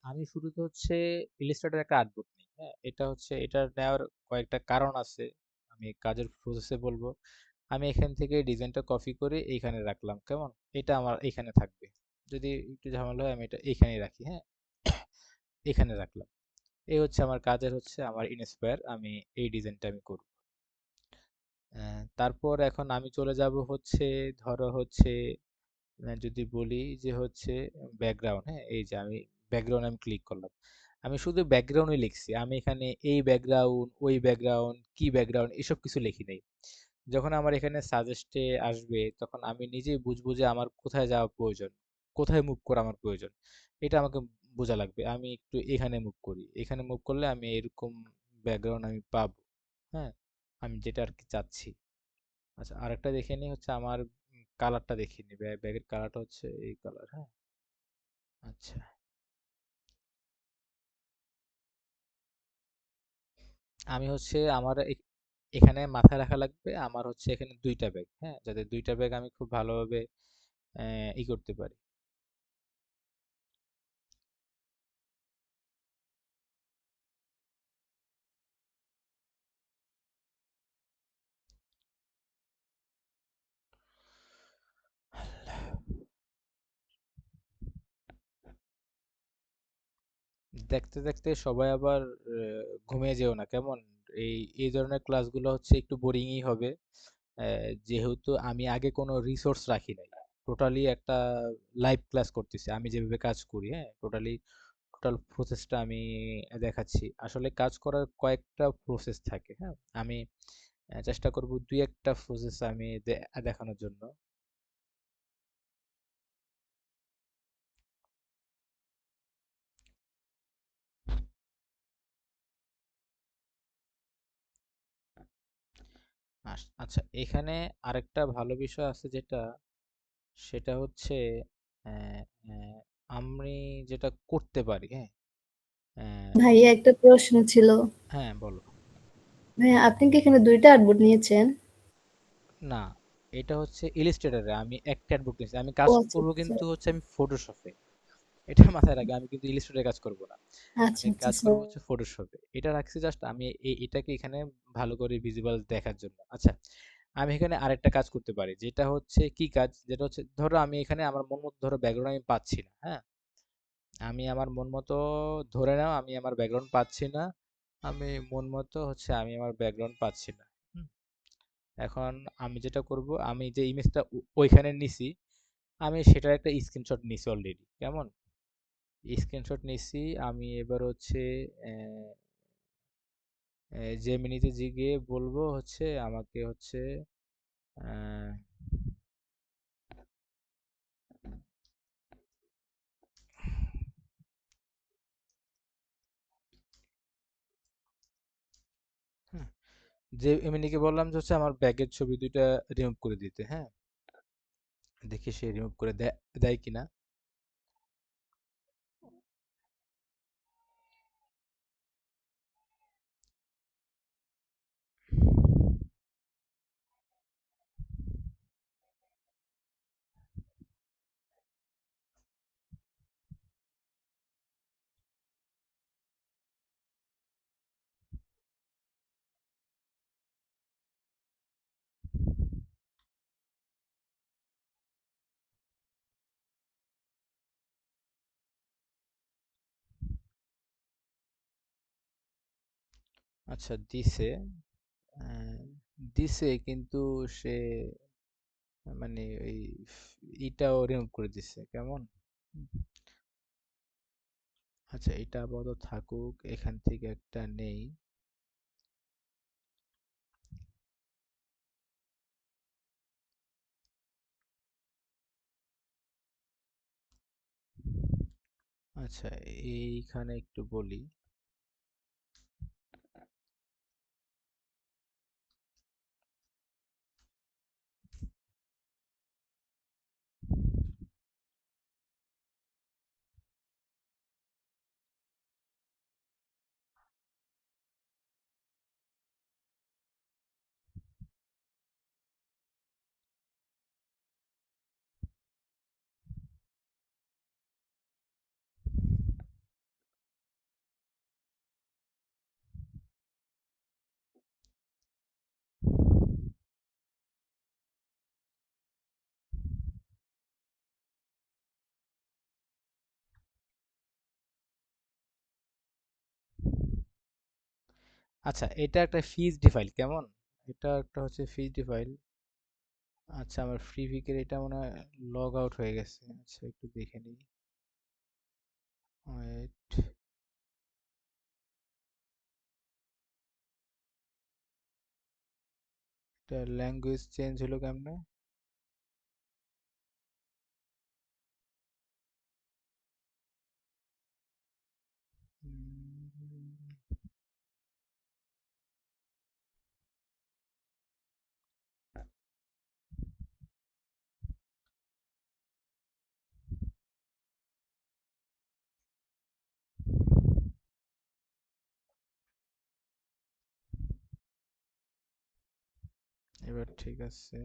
আমি শুরুতে হচ্ছে ইলিস্ট্রেটর একটা আর্ট বুক নিই। হ্যাঁ, এটা হচ্ছে এটা নেওয়ার কয়েকটা কারণ আছে। আমি কাজের প্রসেসে বলবো। আমি এখান থেকে ডিজাইনটা কপি করে এইখানে রাখলাম, কেমন? এটা আমার এইখানে থাকবে। যদি একটু ঝামেলা হয় আমি এটা এইখানেই রাখি। হ্যাঁ, এখানে রাখলাম। এই হচ্ছে আমার কাজের হচ্ছে আমার ইন্সপায়ার, আমি এই ডিজাইনটা আমি করব। তারপর এখন আমি চলে যাব হচ্ছে, ধরো হচ্ছে যদি বলি যে হচ্ছে ব্যাকগ্রাউন্ড। হ্যাঁ, এই যে আমি ব্যাকগ্রাউন্ড আমি ক্লিক করলাম। আমি শুধু ব্যাকগ্রাউন্ডই লিখছি, আমি এখানে এই ব্যাকগ্রাউন্ড, ওই ব্যাকগ্রাউন্ড, কি ব্যাকগ্রাউন্ড এসব কিছু লিখি নাই। যখন আমার এখানে সাজেস্টে আসবে তখন আমি নিজেই বুঝবো যে আমার কোথায় যাওয়া প্রয়োজন, কোথায় মুভ করা আমার প্রয়োজন। এটা আমাকে বোঝা লাগবে। আমি একটু এখানে মুভ করি, এখানে মুভ করলে আমি এরকম ব্যাকগ্রাউন্ড আমি পাবো। হ্যাঁ, আমি যেটা আর কি চাচ্ছি। আচ্ছা, আরেকটা দেখে নিই হচ্ছে আমার কালারটা দেখে নিই। ব্যাগের কালারটা হচ্ছে এই কালার। হ্যাঁ, আচ্ছা, আমি হচ্ছে আমার এখানে মাথায় রাখা লাগবে আমার হচ্ছে এখানে দুইটা ব্যাগ। হ্যাঁ, যাতে দুইটা ব্যাগ আমি খুব ভালোভাবে ই করতে পারি। দেখতে দেখতে সবাই আবার ঘুমিয়ে যেও না, কেমন? এই এই ধরনের ক্লাসগুলো হচ্ছে একটু বোরিংই হবে। যেহেতু আমি আগে কোনো রিসোর্স রাখি নাই, টোটালি একটা লাইভ ক্লাস করতেছি আমি যেভাবে কাজ করি। হ্যাঁ, টোটাল প্রসেসটা আমি দেখাচ্ছি। আসলে কাজ করার কয়েকটা প্রসেস থাকে। হ্যাঁ, আমি চেষ্টা করব দুই একটা প্রসেস আমি দেখানোর জন্য। আচ্ছা, এখানে আরেকটা ভালো বিষয় আছে যেটা, সেটা হচ্ছে আহ, আহ, আমি যেটা করতে পারি। হ্যাঁ, আহ, ভাইয়া একটা প্রশ্ন ছিল। হ্যাঁ বলো। ভাইয়া আপনি কি এখানে ২ টা আর্টবোর্ড নিয়েছেন? না, এটা হচ্ছে ইলিস্ট্রেটরে আমি একটা বুক নিয়েছি। আমি ও কাজ আচ্ছা, করব আচ্ছা। কিন্তু হচ্ছে আমি ফটোশপে। এটা মাথায় রাখবে, আমি কিন্তু ইলিস্ট্রেটরে কাজ করব না। আচ্ছা, আমি আচ্ছা কাজ করব সরি। হচ্ছে ফটোশপে। এটা রাখছি জাস্ট আমি এটাকে এখানে ভালো করে ভিজিবল দেখার জন্য। আচ্ছা, আমি এখানে আরেকটা কাজ করতে পারি, যেটা হচ্ছে কি কাজ, যেটা হচ্ছে ধরো আমি এখানে আমার মন মতো ধরো ব্যাকগ্রাউন্ড আমি পাচ্ছি না। হ্যাঁ, আমি আমার মন মতো, ধরে নাও আমি আমার ব্যাকগ্রাউন্ড পাচ্ছি না। আমি মন মতো হচ্ছে আমি আমার ব্যাকগ্রাউন্ড পাচ্ছি না। হুম, এখন আমি যেটা করব, আমি যে ইমেজটা ওইখানে নিছি, আমি সেটার একটা স্ক্রিনশট নিছি অলরেডি, কেমন? স্ক্রিনশট নিছি। আমি এবার হচ্ছে জেমিনিতে গিয়ে বলবো হচ্ছে আমাকে হচ্ছে আহ, হ্যাঁ, যে এমনিকে বললাম যে হচ্ছে আমার ব্যাগের ছবি দুইটা রিমুভ করে দিতে। হ্যাঁ, দেখি সে রিমুভ করে দেয় কিনা। আচ্ছা, দিছে। আহ, দিছে কিন্তু সে মানে ওই ইটাও রিমুভ করে দিছে, কেমন? হুম, আচ্ছা, এটা আপাতত থাকুক, এখান থেকে একটা নেই। আচ্ছা, এইখানে একটু বলি। আচ্ছা, এটা একটা পিএইচডি ফাইল কেমন? এটা একটা হচ্ছে পিএইচডি ফাইল। আচ্ছা, আমার ফ্রি পিকের এটা মনে হয় লগ আউট হয়ে গেছে। আচ্ছা, একটু দেখে নিই। ওয়েট। এটা ল্যাঙ্গুয়েজ চেঞ্জ হলো কেমনে? উম, এবার ঠিক আছে।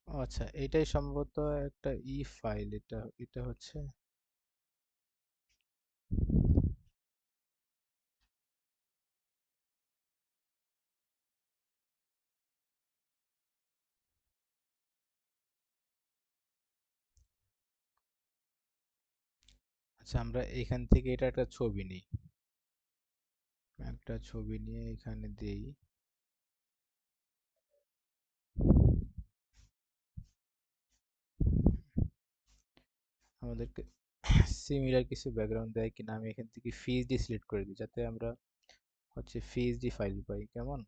ও আচ্ছা, এটাই সম্ভবত একটা ফাইল। এটা এটা হচ্ছে। আচ্ছা, আমরা এখান থেকে এটা একটা ছবি নিই। একটা ছবি নিয়ে এখানে দেই। আমাদেরকে সিমিলার কিছু ব্যাকগ্রাউন্ড দেয় কিনা আমি এখান থেকে পিএইচডি সিলেক্ট করে দিই, যাতে আমরা হচ্ছে পিএইচডি ফাইল পাই। কেমন?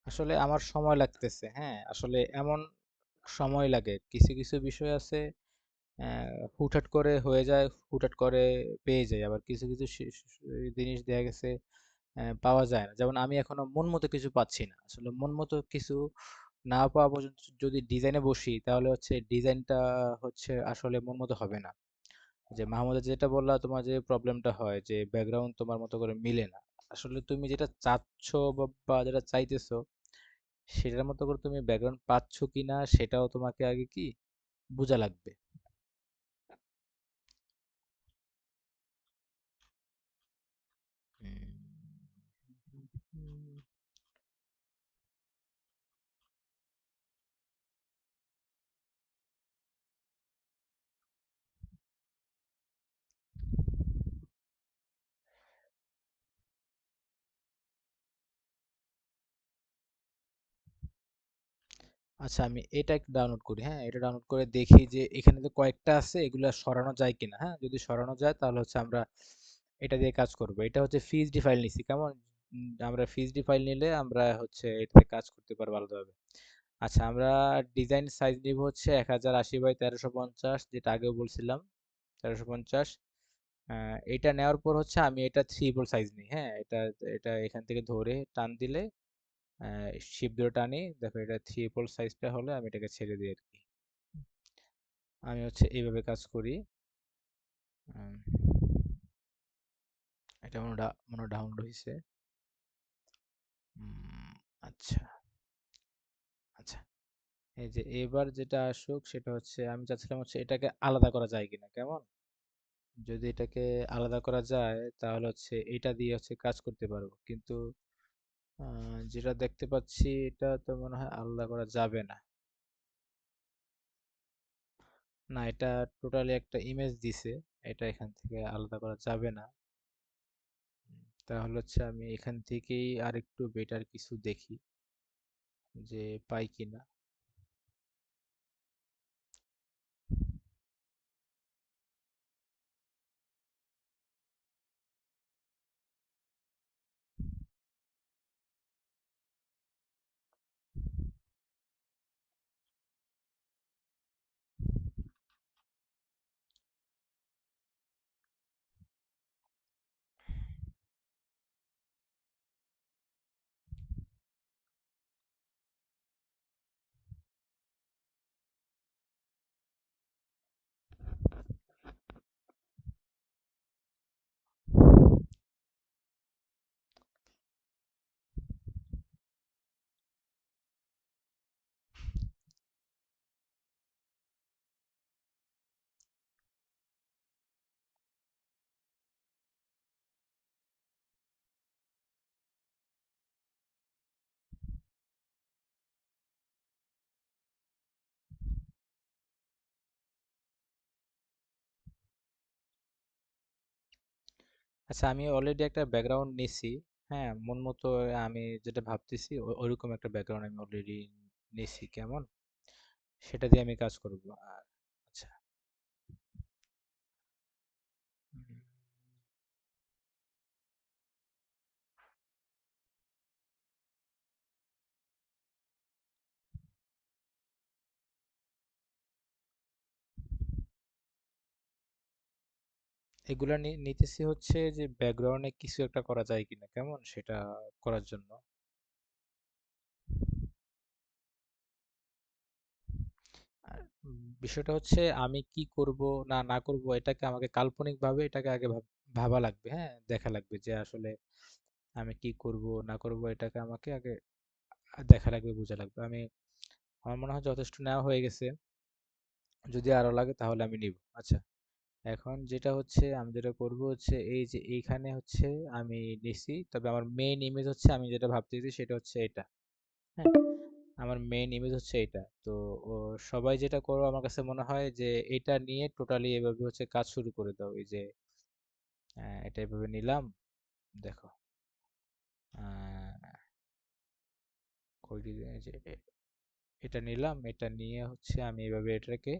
আসলে আমার সময় লাগতেছে, হ্যাঁ, আসলে এমন সময় লাগে। কিছু কিছু বিষয় আছে হুটহাট করে হয়ে যায়, হুটহাট করে পেয়ে যায়। আবার কিছু কিছু জিনিস দেখা গেছে পাওয়া যায় না। যেমন আমি এখনো মন মতো কিছু পাচ্ছি না। আসলে মন মতো কিছু না পাওয়া পর্যন্ত যদি ডিজাইনে বসি, তাহলে হচ্ছে ডিজাইনটা হচ্ছে আসলে মন মতো হবে না। যে মাহমুদা যেটা বললা, তোমার যে প্রবলেমটা হয় যে ব্যাকগ্রাউন্ড তোমার মতো করে মিলে না। আসলে তুমি যেটা চাচ্ছ বা যেটা চাইতেছো, সেটার মতো করে তুমি ব্যাকগ্রাউন্ড পাচ্ছ কিনা সেটাও তোমাকে আগে কি বোঝা লাগবে। হুম। আচ্ছা, আমি এটা একটু ডাউনলোড করি। হ্যাঁ, এটা ডাউনলোড করে দেখি যে এখানে তো কয়েকটা আছে, এগুলা সরানো যায় কিনা। হ্যাঁ, যদি সরানো যায় তাহলে হচ্ছে আমরা এটা দিয়ে কাজ করব। এটা হচ্ছে পিএইচডি ফাইল নিছি কেমন? আমরা পিএইচডি ফাইল নিলে আমরা হচ্ছে এটাতে কাজ করতে পারবো আলাদাভাবে। আচ্ছা, আমরা ডিজাইন সাইজ নিব হচ্ছে 1080 বাই 1350, যেটা আগেও বলছিলাম 1350। এটা নেওয়ার পর হচ্ছে আমি এটা থ্রি সাইজ নিই। হ্যাঁ, এটা এটা এখান থেকে ধরে টান দিলে শিপ ধরে টানি, দেখো এটা থ্রি সাইজটা হলে আমি এটাকে ছেড়ে দিই আর কি। আমি হচ্ছে এইভাবে কাজ করি। উম, এটা মনে ডাউনলোড হয়েছে। আচ্ছা। আচ্ছা, এই যে এবার যেটা আসুক সেটা হচ্ছে আমি চাচ্ছিলাম হচ্ছে এটাকে আলাদা করা যায় কিনা। কেমন? যদি এটাকে আলাদা করা যায় তাহলে হচ্ছে এটা দিয়ে হচ্ছে কাজ করতে পারবো, কিন্তু যেটা দেখতে পাচ্ছি এটা তো মনে হয় আলাদা করা যাবে না। না, এটা টোটালি একটা ইমেজ দিছে, এটা এখান থেকে আলাদা করা যাবে না। তাহলে হচ্ছে আমি এখান থেকেই আরেকটু বেটার কিছু দেখি যে পাই কিনা। আচ্ছা, আমি অলরেডি একটা ব্যাকগ্রাউন্ড নিছি। হ্যাঁ, মন মতো আমি যেটা ভাবতেছি ওইরকম একটা ব্যাকগ্রাউন্ড আমি অলরেডি নিছি। কেমন, সেটা দিয়ে আমি কাজ করব। আচ্ছা, উম, এগুলা নিতেছি হচ্ছে যে ব্যাকগ্রাউন্ডে কিছু একটা করা যায় কিনা, কেমন সেটা করার জন্য। আর বিষয়টা হচ্ছে আমি কি করব না না করব এটাকে আমাকে কাল্পনিক ভাবে এটাকে আগে ভাবা লাগবে। হ্যাঁ, দেখা লাগবে যে আসলে আমি কি করব না করব এটাকে আমাকে আগে দেখা লাগবে, বোঝা লাগবে। আমার মনে হয় যথেষ্ট নেওয়া হয়ে গেছে। যদি আরো লাগে তাহলে আমি নিব। আচ্ছা, এখন যেটা হচ্ছে আমি যেটা করব হচ্ছে এই যে এইখানে হচ্ছে আমি নিছি, তবে আমার মেইন ইমেজ হচ্ছে আমি যেটা ভাবতেছি সেটা হচ্ছে এটা। হ্যাঁ, আমার মেইন ইমেজ হচ্ছে এটা। তো ও, সবাই যেটা করো আমার কাছে মনে হয় যে এটা নিয়ে টোটালি এভাবে হচ্ছে কাজ শুরু করে দাও। এই যে এটা এভাবে নিলাম, দেখো আহ, এই যে এটা নিলাম, এটা নিয়ে হচ্ছে আমি এভাবে এটাকে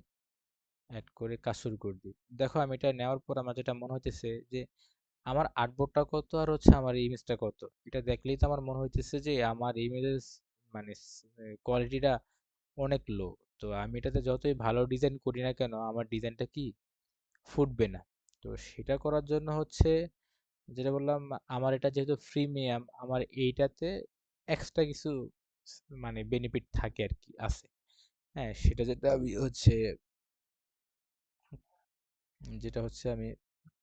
অ্যাড করে কাজ শুরু করে দিই। দেখো আমি এটা নেওয়ার পর আমার যেটা মনে হইতেছে যে আমার আর্টবোর্ডটা কত আর হচ্ছে আমার ইমেজটা কত, এটা দেখলেই তো আমার মনে হইতেছে যে আমার ইমেজের মানে কোয়ালিটিটা অনেক লো। তো আমি এটাতে যতই ভালো ডিজাইন করি না কেন আমার ডিজাইনটা কি ফুটবে না। তো সেটা করার জন্য হচ্ছে যেটা বললাম, আমার এটা যেহেতু প্রিমিয়াম, আমার এইটাতে এক্সট্রা কিছু মানে বেনিফিট থাকে আর কি, আছে। হ্যাঁ, সেটা যেটা আমি হচ্ছে আমি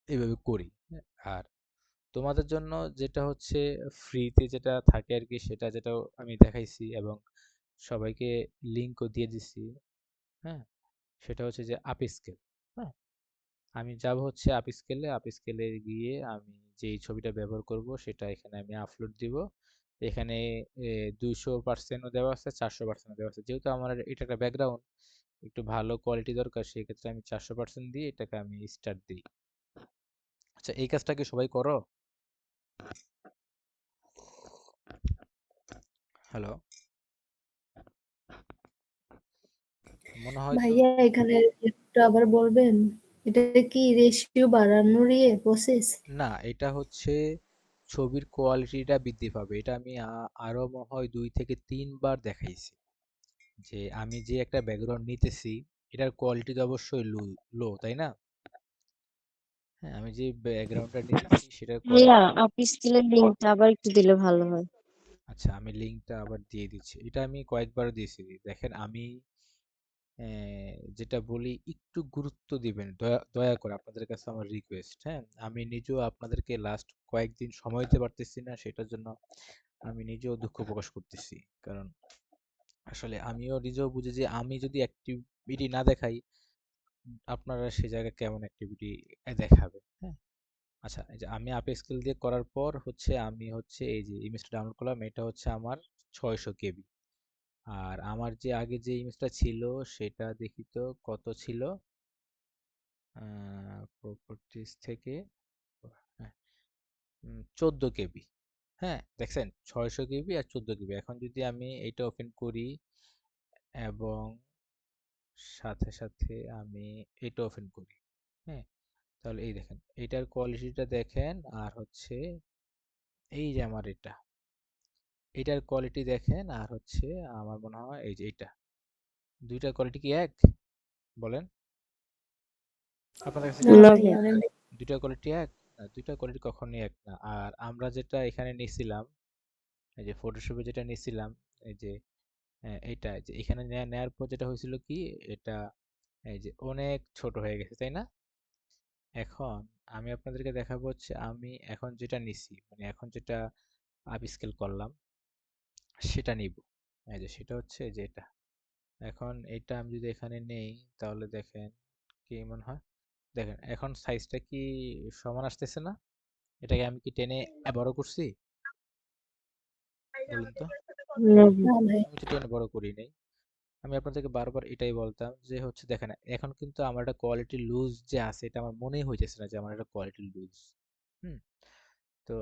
এইভাবে করি। হ্যাঁ, আর তোমাদের জন্য যেটা হচ্ছে ফ্রিতে যেটা থাকে আর কি, সেটা যেটা আমি দেখাইছি এবং সবাইকে লিঙ্কও দিয়ে দিছি। হ্যাঁ, সেটা হচ্ছে যে আপ স্কেল। হ্যাঁ, আমি যাব হচ্ছে আপ স্কেলে গিয়ে আমি যেই ছবিটা ব্যবহার করব সেটা এখানে আমি আপলোড দিব। এখানে 200% দেওয়া আছে, 400% দেওয়া আছে। যেহেতু আমার এটা একটা ব্যাকগ্রাউন্ড, একটু ভালো কোয়ালিটি দরকার, সেই ক্ষেত্রে আমি 400% দিয়ে এটাকে আমি স্টার্ট দিই। আচ্ছা, এই কাজটা কি সবাই করো? হ্যালো, মনে হয় তো। ভাইয়া এখানে একটু আবার বলবেন, এটা কি রেশিও বাড়ানোর প্রসেস? না, এটা হচ্ছে ছবির কোয়ালিটিটা বৃদ্ধি পাবে। এটা আমি আরো মনে হয় 2 থেকে 3 বার দেখাইছি যে আমি যে একটা ব্যাকগ্রাউন্ড নিতেছি এটার কোয়ালিটি তো অবশ্যই লো, তাই না? হ্যাঁ, আমি যে ব্যাকগ্রাউন্ডটা নিতেছি সেটার ভাইয়া কোয়ালিটি। আপনি স্কিলের লিঙ্কটা আবার একটু দিলে ভালো হয়। আচ্ছা, আমি লিঙ্কটা আবার দিয়ে দিচ্ছি। এটা আমি কয়েকবার দিয়েছি। দেখেন আমি যেটা বলি একটু গুরুত্ব দিবেন, দয়া দয়া করে আপনাদের কাছে আমার রিকোয়েস্ট। হ্যাঁ, আমি নিজেও আপনাদেরকে লাস্ট কয়েকদিন সময় দিতে পারতেছি না, সেটার জন্য আমি নিজেও দুঃখ প্রকাশ করতেছি। কারণ আসলে আমিও নিজেও বুঝি যে আমি যদি অ্যাক্টিভিটি না দেখাই, আপনারা সে জায়গায় কেমন অ্যাক্টিভিটি দেখাবে। হ্যাঁ, আচ্ছা, এই যে আমি আপ স্কেল দিয়ে করার পর হচ্ছে আমি হচ্ছে এই যে ইমেজটা ডাউনলোড করলাম, এটা হচ্ছে আমার 600 কেবি। আর আমার যে আগে যে ইমেজটা ছিল সেটা দেখি তো কত ছিল, প্রপার্টিজ থেকে, হ্যাঁ, 14 কেবি। হ্যাঁ, দেখছেন, 600 কেবি আর 14 কেবি। এখন যদি আমি এটা ওপেন করি এবং সাথে সাথে আমি এটা ওপেন করি, হ্যাঁ, তাহলে এই দেখেন এটার কোয়ালিটিটা দেখেন। আর হচ্ছে এই যে আমার এটার কোয়ালিটি দেখেন। আর হচ্ছে আমার মনে হয় এই যে এটা, দুইটার কোয়ালিটি কি এক? বলেন, আপনাদের কাছে কি না না মনে হয়? ভাইয়া, ভাইয়া। অনেক দুইটার কোয়ালিটি এক না, দুইটার কোয়ালিটি কখনোই এক না। আর আমরা যেটা এখানে নিছিলাম, এই যে ফটোশপে যেটা নিছিলাম, এই যে এইটা যে এখানে নেয়ার পর যেটা হয়েছিল কি, এটা এই যে অনেক ছোট হয়ে গেছে, তাই না? এখন আমি আপনাদেরকে দেখাবো হচ্ছে আমি এখন যেটা নিছি, মানে এখন যেটা আপস্কেল করলাম সেটা নিব। এই যে সেটা হচ্ছে যে এটা। এখন এটা আমি যদি এখানে নেই তাহলে দেখেন কি মনে হয়। দেখেন এখন সাইজটা কি সমান আসতেছে না? এটাকে আমি কি টেনে বড় করছি? বলুন তো। না ভাই। না ভাই। আমি তো টেনে বড় করি নাই। আমি আপনাদেরকে বারবার এটাই বলতাম যে হচ্ছে দেখেন এখন কিন্তু আমার একটা কোয়ালিটি লুজ যে আছে, এটা আমার মনেই হইতেছে না যে আমার একটা কোয়ালিটি লুজ। হুম। তো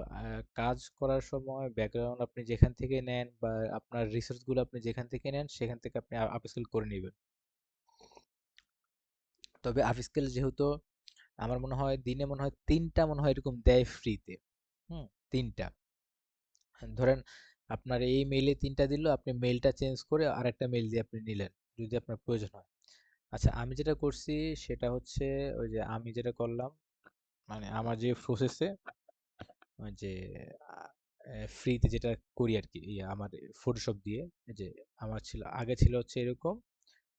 কাজ করার সময় ব্যাকগ্রাউন্ড আপনি যেখান থেকে নেন বা আপনার রিসোর্স গুলো আপনি যেখান থেকে নেন সেখান থেকে আপনি আপস্কেল করে নেবেন। তবে আপস্কেল যেহেতু আমার মনে হয় দিনে মনে হয় 3টা মনে হয় এরকম দেয় ফ্রিতে। হুম, 3টা। ধরেন আপনার এই মেইলে 3টা দিল, আপনি মেইলটা চেঞ্জ করে আরেকটা মেইল দিয়ে আপনি নিলেন যদি আপনার প্রয়োজন হয়। আচ্ছা, আমি যেটা করছি সেটা হচ্ছে ওই যে আমি যেটা করলাম, মানে আমার যে প্রসেসে ওই যে ফ্রিতে যেটা করি আর কি, আমার ফটোশপ দিয়ে, এই যে আমার ছিল আগে ছিল হচ্ছে এরকম,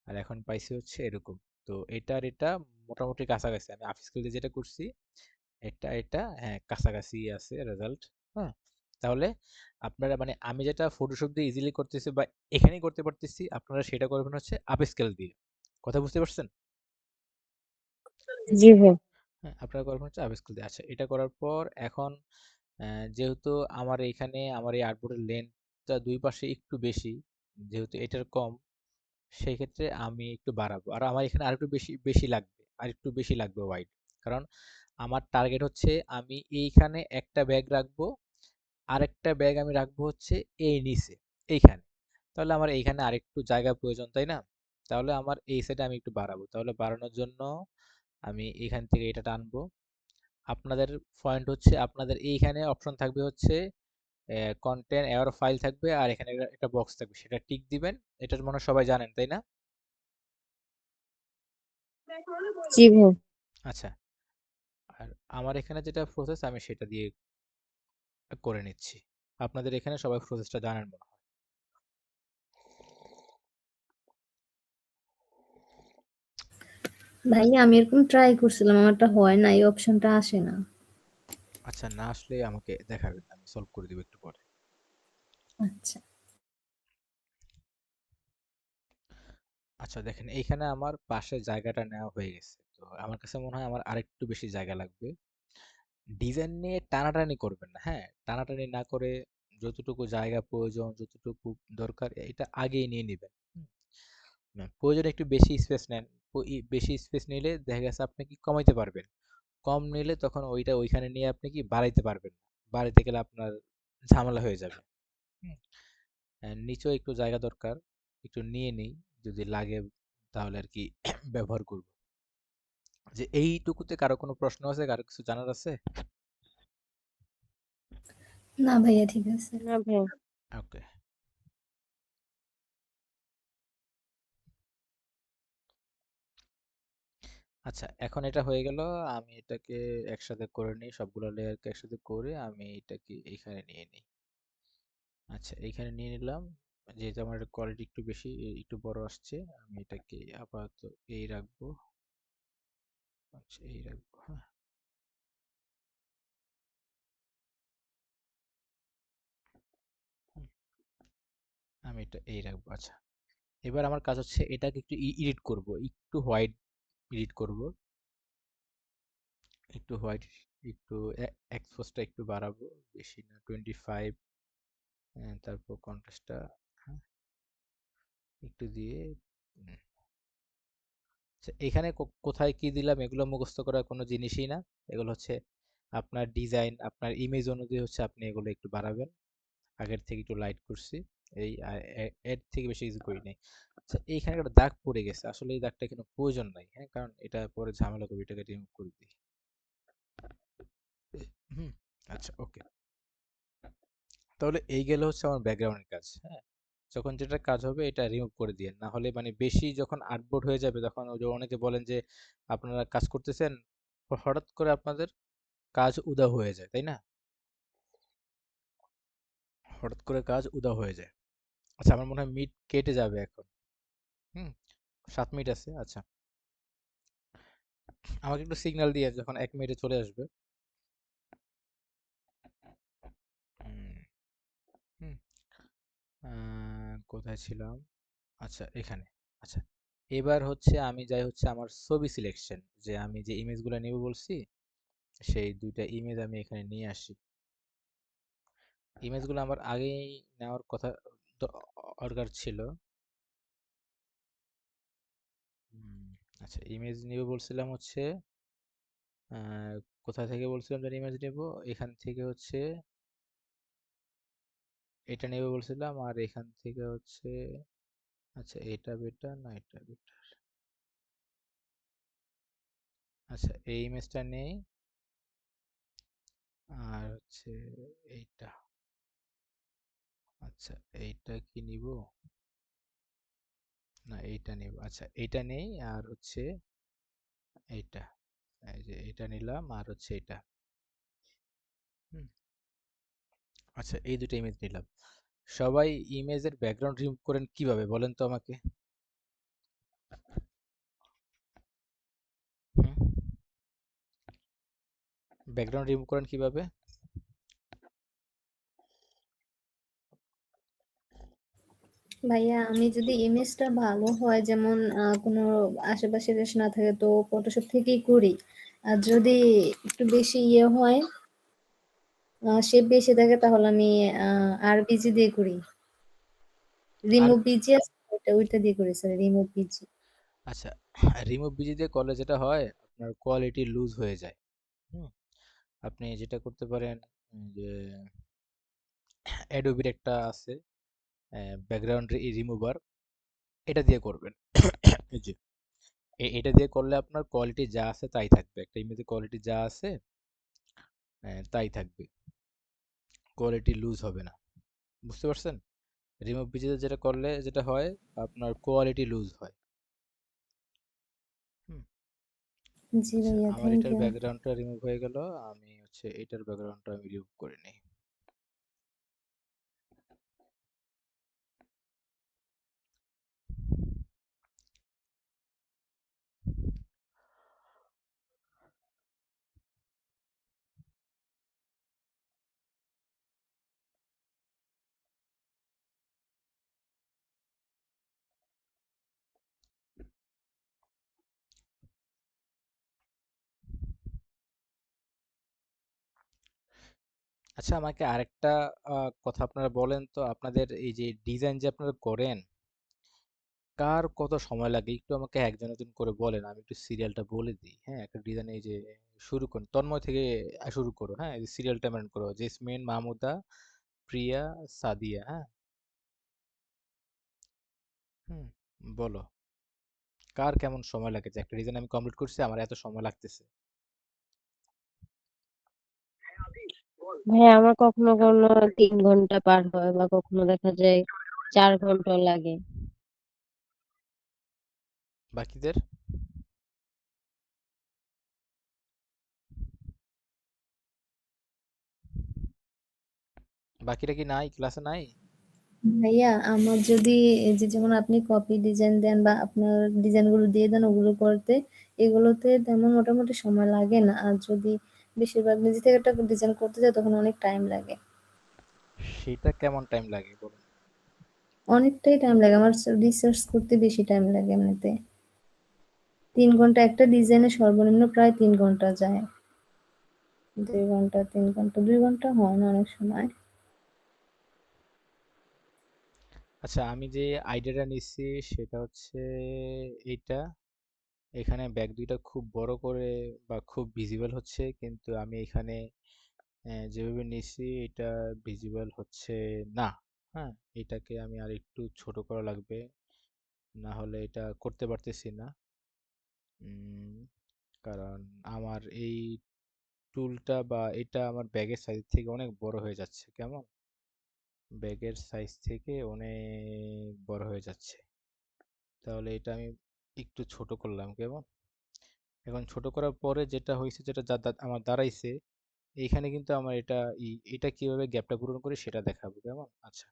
আর এখন পাইছি হচ্ছে এরকম। তো এটা আর এটা মোটামুটি কাছাকাছি। আমি আপস্কেল দিয়ে যেটা করছি এটা হ্যাঁ কাছাকাছি আছে রেজাল্ট। হ্যাঁ, তাহলে আপনারা মানে আমি যেটা ফটোশপ দিয়ে ইজিলি করতেছি বা এখানেই করতে পারতেছি, আপনারা সেটা করবেন হচ্ছে আপস্কেল দিয়ে। কথা বুঝতে পারছেন? জি ভাই। হ্যাঁ, আপনারা করবেন হচ্ছে আপস্কেল দিয়ে। আচ্ছা, এটা করার পর এখন যেহেতু আমার এইখানে আমার এই আর্টবোর্ডের লেন্থটা দুই পাশে একটু বেশি, যেহেতু এটার কম, সেই ক্ষেত্রে আমি একটু বাড়াবো। আর আমার এখানে আরেকটু বেশি বেশি লাগবে, আর একটু বেশি লাগবে ওয়াইড। কারণ আমার টার্গেট হচ্ছে আমি এইখানে একটা ব্যাগ রাখবো, আরেকটা ব্যাগ আমি রাখবো হচ্ছে এই নিচে এইখানে। তাহলে আমার এইখানে আরেকটু জায়গা প্রয়োজন, তাই না? তাহলে আমার এই সাইডে আমি একটু বাড়াবো। তাহলে বাড়ানোর জন্য আমি এখান থেকে এটা টানবো। আপনাদের পয়েন্ট হচ্ছে আপনাদের এইখানে অপশন থাকবে হচ্ছে কন্টেন্ট অ্যারো ফাইল থাকবে, আর এখানে একটা বক্স থাকবে, সেটা টিক দিবেন। এটা মনে হয় সবাই জানেন, তাই না? জি ভাই। আচ্ছা, আর আমার এখানে যেটা প্রসেস আমি সেটা দিয়ে করে নিচ্ছি। আপনাদের এখানে সবাই প্রসেসটা জানেন মনে হয়। ভাই আমি এরকম ট্রাই করছিলাম, আমারটা হয় না, এই অপশনটা আসে না। আচ্ছা, না আসলে আমাকে দেখাবেন, আমি সলভ করে দিব একটু পরে। আচ্ছা। আচ্ছা, দেখেন এইখানে আমার পাশে জায়গাটা নেওয়া হয়ে গেছে। তো আমার কাছে মনে হয় আমার আরেকটু বেশি জায়গা লাগবে। ডিজাইন নিয়ে টানাটানি করবেন না, হ্যাঁ? টানাটানি না করে যতটুকু জায়গা প্রয়োজন, যতটুকু দরকার এটা আগেই নিয়ে নিবেন। হুম? না, প্রয়োজনে একটু বেশি স্পেস নেন। বেশি স্পেস নিলে দেখা গেছে আপনি কি কমাইতে পারবেন। কম নিলে তখন ওইটা ওইখানে নিয়ে আপনি কি বাড়াইতে পারবেন না। বাড়াইতে গেলে আপনার ঝামেলা হয়ে যাবে। হুম? নিচেও একটু জায়গা দরকার। একটু নিয়ে নিই, যদি লাগে তাহলে আর কি ব্যবহার করব। যে এইটুকুতে কারো কোনো প্রশ্ন আছে, কারো কিছু জানার আছে? না ভাইয়া, ঠিক আছে। না ভাই। ওকে। আচ্ছা, এখন এটা হয়ে গেল। আমি এটাকে একসাথে করে নিই, সবগুলো লেয়ারকে একসাথে করে আমি এটাকে এইখানে নিয়ে নিই। আচ্ছা, এইখানে নিয়ে নিলাম। যেহেতু আমার কোয়ালিটি একটু বেশি, একটু বড় আসছে, আমি এটাকে আপাতত এই রাখবো। আচ্ছা, এই রাখবো, হ্যাঁ। হুম, আমি এটা এই রাখবো। আচ্ছা, এবার আমার কাজ হচ্ছে এটাকে একটু এডিট করব, একটু হোয়াইট এডিট করব, একটু হোয়াইট, একটু এক্সপোজটা একটু বাড়াবো, বেশি না, 25। তারপর কন্ট্রাস্টটা একটু দিয়ে আচ্ছা, এখানে কোথায় কি দিলাম এগুলো মুখস্থ করার কোনো জিনিসই না। এগুলো হচ্ছে আপনার ডিজাইন, আপনার ইমেজ অনুযায়ী হচ্ছে আপনি এগুলো একটু বাড়াবেন। আগের থেকে একটু লাইট করছি, এই এর থেকে বেশি কিছু করি নাই। আচ্ছা, এইখানে একটা দাগ পড়ে গেছে, আসলে এই দাগটা কোনো প্রয়োজন নাই, হ্যাঁ, কারণ এটা পরে ঝামেলা করবে, এটাকে রিমুভ করে দিই। হুম। আচ্ছা, ওকে। তাহলে এই গেল হচ্ছে আমার ব্যাকগ্রাউন্ডের কাজ, হ্যাঁ। যখন যেটা কাজ হবে এটা রিমুভ করে দিয়ে, না হলে মানে বেশি যখন আর্টবোর্ড হয়ে যাবে তখন ওই যে অনেকে বলেন যে আপনারা কাজ করতেছেন, হঠাৎ করে আপনাদের কাজ উধাও হয়ে যায়, তাই না? হঠাৎ করে কাজ উধাও হয়ে যায়। আচ্ছা, আমার মনে হয় মিট কেটে যাবে এখন। হুম, 7 মিনিট আছে। আচ্ছা, আমাকে একটু সিগন্যাল দিয়ে যখন 1 মিনিটে চলে আসবে। হুম, হুম, কোথায় ছিলাম? আচ্ছা, এখানে। আচ্ছা, এবার হচ্ছে আমি যাই হচ্ছে আমার ছবি সিলেকশন, যে আমি যে ইমেজগুলো নেব বলছি, সেই দুইটা ইমেজ আমি এখানে নিয়ে আসি। ইমেজগুলো আমার আগেই নেওয়ার কথা, দরকার ছিল। হুম, আচ্ছা, ইমেজ নিব বলছিলাম হচ্ছে আহ, কোথা থেকে বলছিলাম জানি ইমেজ নেব, এখান থেকে হচ্ছে এটা নেবে বলছিলাম, আর এখান থেকে হচ্ছে, আচ্ছা এটা বেটার না এটা বেটার, আচ্ছা এই ইমেজটা নেই, আর হচ্ছে এইটা, আচ্ছা এইটা কি নিব, না এইটা নিব, আচ্ছা এইটা নেই, আর হচ্ছে এইটা, এই যে এটা নিলাম আর হচ্ছে এটা। হুম, আচ্ছা এই দুটো ইমেজ নিলাম। সবাই ইমেজের ব্যাকগ্রাউন্ড রিমুভ করেন কিভাবে বলেন তো আমাকে? হুম, ব্যাকগ্রাউন্ড রিমুভ করেন কিভাবে? ভাইয়া আমি যদি ইমেজটা ভালো হয়, যেমন কোনো আশেপাশে রেশ না থাকে, তো ফটোশপ থেকেই করি। আর যদি একটু বেশি ইয়ে হয়, শেপ বেশি থাকে, তাহলে আমি আর বিজি দিয়ে করি। আর রিমুভ বিজি আছে, ওইটা দিয়ে করি স্যার, রিমুভ বিজি। আচ্ছা, রিমুভ বিজি দিয়ে করলে যেটা হয় আপনার কোয়ালিটি লুজ হয়ে যায়। হুম, আপনি যেটা করতে পারেন যে অ্যাডোবির একটা আছে ব্যাকগ্রাউন্ড রিমুভার, এটা দিয়ে করবেন। এই যে এটা দিয়ে করলে আপনার কোয়ালিটি যা আছে তাই থাকবে, একটা ইমেজের কোয়ালিটি যা আছে তাই থাকবে, কোয়ালিটি লুজ হবে না। বুঝতে পারছেন? রিমুভ বিজিতে যেটা করলে যেটা হয় আপনার কোয়ালিটি লুজ হয়। হুম, জি আচ্ছা ভাইয়া, আমার থ্যাংক এটার ইউ। ব্যাকগ্রাউন্ডটা রিমুভ হয়ে গেল, আমি হচ্ছে এটার ব্যাকগ্রাউন্ডটা আমি রিমুভ করে নিই। আচ্ছা আমাকে আরেকটা কথা আপনারা বলেন তো, আপনাদের এই যে ডিজাইন যে আপনারা করেন, কার কত সময় লাগে একটু আমাকে একজন একজন করে বলেন, আমি একটু সিরিয়ালটা বলে দিই। হ্যাঁ, একটা ডিজাইন এই যে শুরু করুন, তন্ময় থেকে শুরু করো, হ্যাঁ সিরিয়ালটা মেনটেন করো, জেসমিন, মাহমুদা, প্রিয়া, সাদিয়া, হ্যাঁ। হুম, বলো কার কেমন সময় লাগে, যে একটা ডিজাইন আমি কমপ্লিট করছি আমার এত সময় লাগতেছে। ভাই আমার কখনো কখনো 3 ঘন্টা পার হয়, বা কখনো দেখা যায় 4 ঘন্টা লাগে। বাকিদের? বাকিরা কি নাই, ক্লাসে নাই? ভাইয়া আমার যদি এই যে যেমন আপনি কপি ডিজাইন দেন বা আপনার ডিজাইন গুলো দিয়ে দেন ওগুলো করতে, এগুলোতে তেমন মোটামুটি সময় লাগে না। আর যদি বেশিরভাগ নিজে থেকে একটা ডিজাইন করতে যায়, তখন অনেক টাইম লাগে। সেটা কেমন টাইম লাগে বলুন? অনেকটাই টাইম লাগে আমার, রিসার্চ করতে বেশি টাইম লাগে এমনিতে। 3 ঘন্টা একটা ডিজাইনে সর্বনিম্ন প্রায় 3 ঘন্টা যায়। 2 ঘন্টা, 3 ঘন্টা, 2 ঘন্টা হয় না অনেক সময়। আচ্ছা আমি যে আইডিয়াটা নিচ্ছি সেটা হচ্ছে এইটা, এখানে ব্যাগ দুইটা খুব বড় করে বা খুব ভিজিবল হচ্ছে, কিন্তু আমি এখানে যেভাবে নিচ্ছি এটা ভিজিবল হচ্ছে না। হ্যাঁ, এটাকে আমি আর একটু ছোট করা লাগবে, না হলে এটা করতে পারতেছি না। উম, কারণ আমার এই টুলটা বা এটা আমার ব্যাগের সাইজ থেকে অনেক বড় হয়ে যাচ্ছে, কেমন ব্যাগের সাইজ থেকে অনেক বড় হয়ে যাচ্ছে, তাহলে এটা আমি একটু ছোট করলাম, কেমন। এখন ছোট করার পরে যেটা হয়েছে, যেটা আমার দাঁড়াইছে, এইখানে কিন্তু আমার এটা এটা কিভাবে গ্যাপটা পূরণ করি সেটা দেখাবো, কেমন। আচ্ছা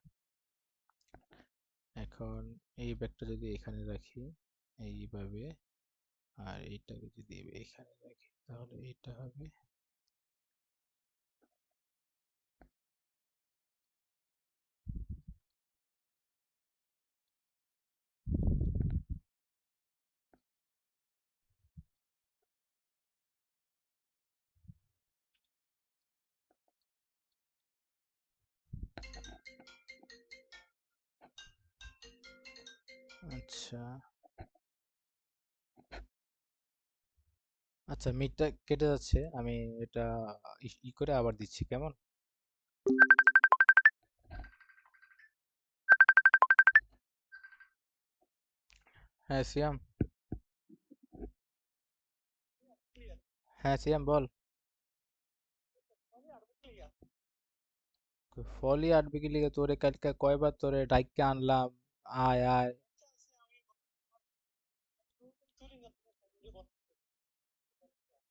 এখন এই ব্যাগটা যদি এখানে রাখি এইভাবে, আর এইটাকে যদি এখানে রাখি তাহলে এটা হবে। আচ্ছা আচ্ছা, মিটটা কেটে যাচ্ছে, আমি এটা ই করে আবার দিচ্ছি, কেমন? হ্যাঁ সিয়াম। হ্যাঁ সিয়াম বল। ফলই আটবে কি লিগে? তোরে কালকে কয়বার তোরে ডাইক্কে আনলাম, আয় আয়।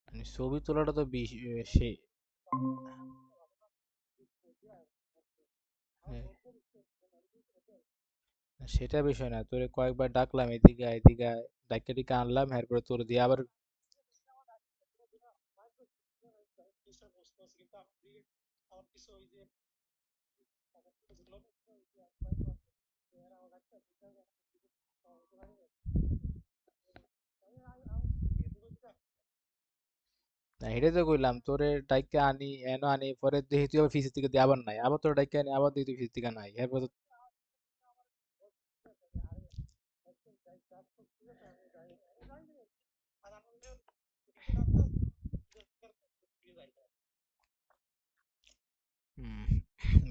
মানে ছবি তোলাটা তো সেই, হ্যাঁ, সেটা বিষয় না, তোরে কয়েকবার ডাকলাম এদিকে আয় এদিকে আয়, ডাইক্কা টিক্কা আনলাম, এরপরে তোর দিয়ে আবার। না এটাই তো কইলাম, তোরে ডাইক্কা আনি এনো আনি, পরে দেখি তুই আবার ফিসের থেকে দিয়ে আবার নাই, আবার তোর ডাইক্কা আনি, আবার দেখি তুই ফিসের থেকে নাই, এরপর তো। হুম,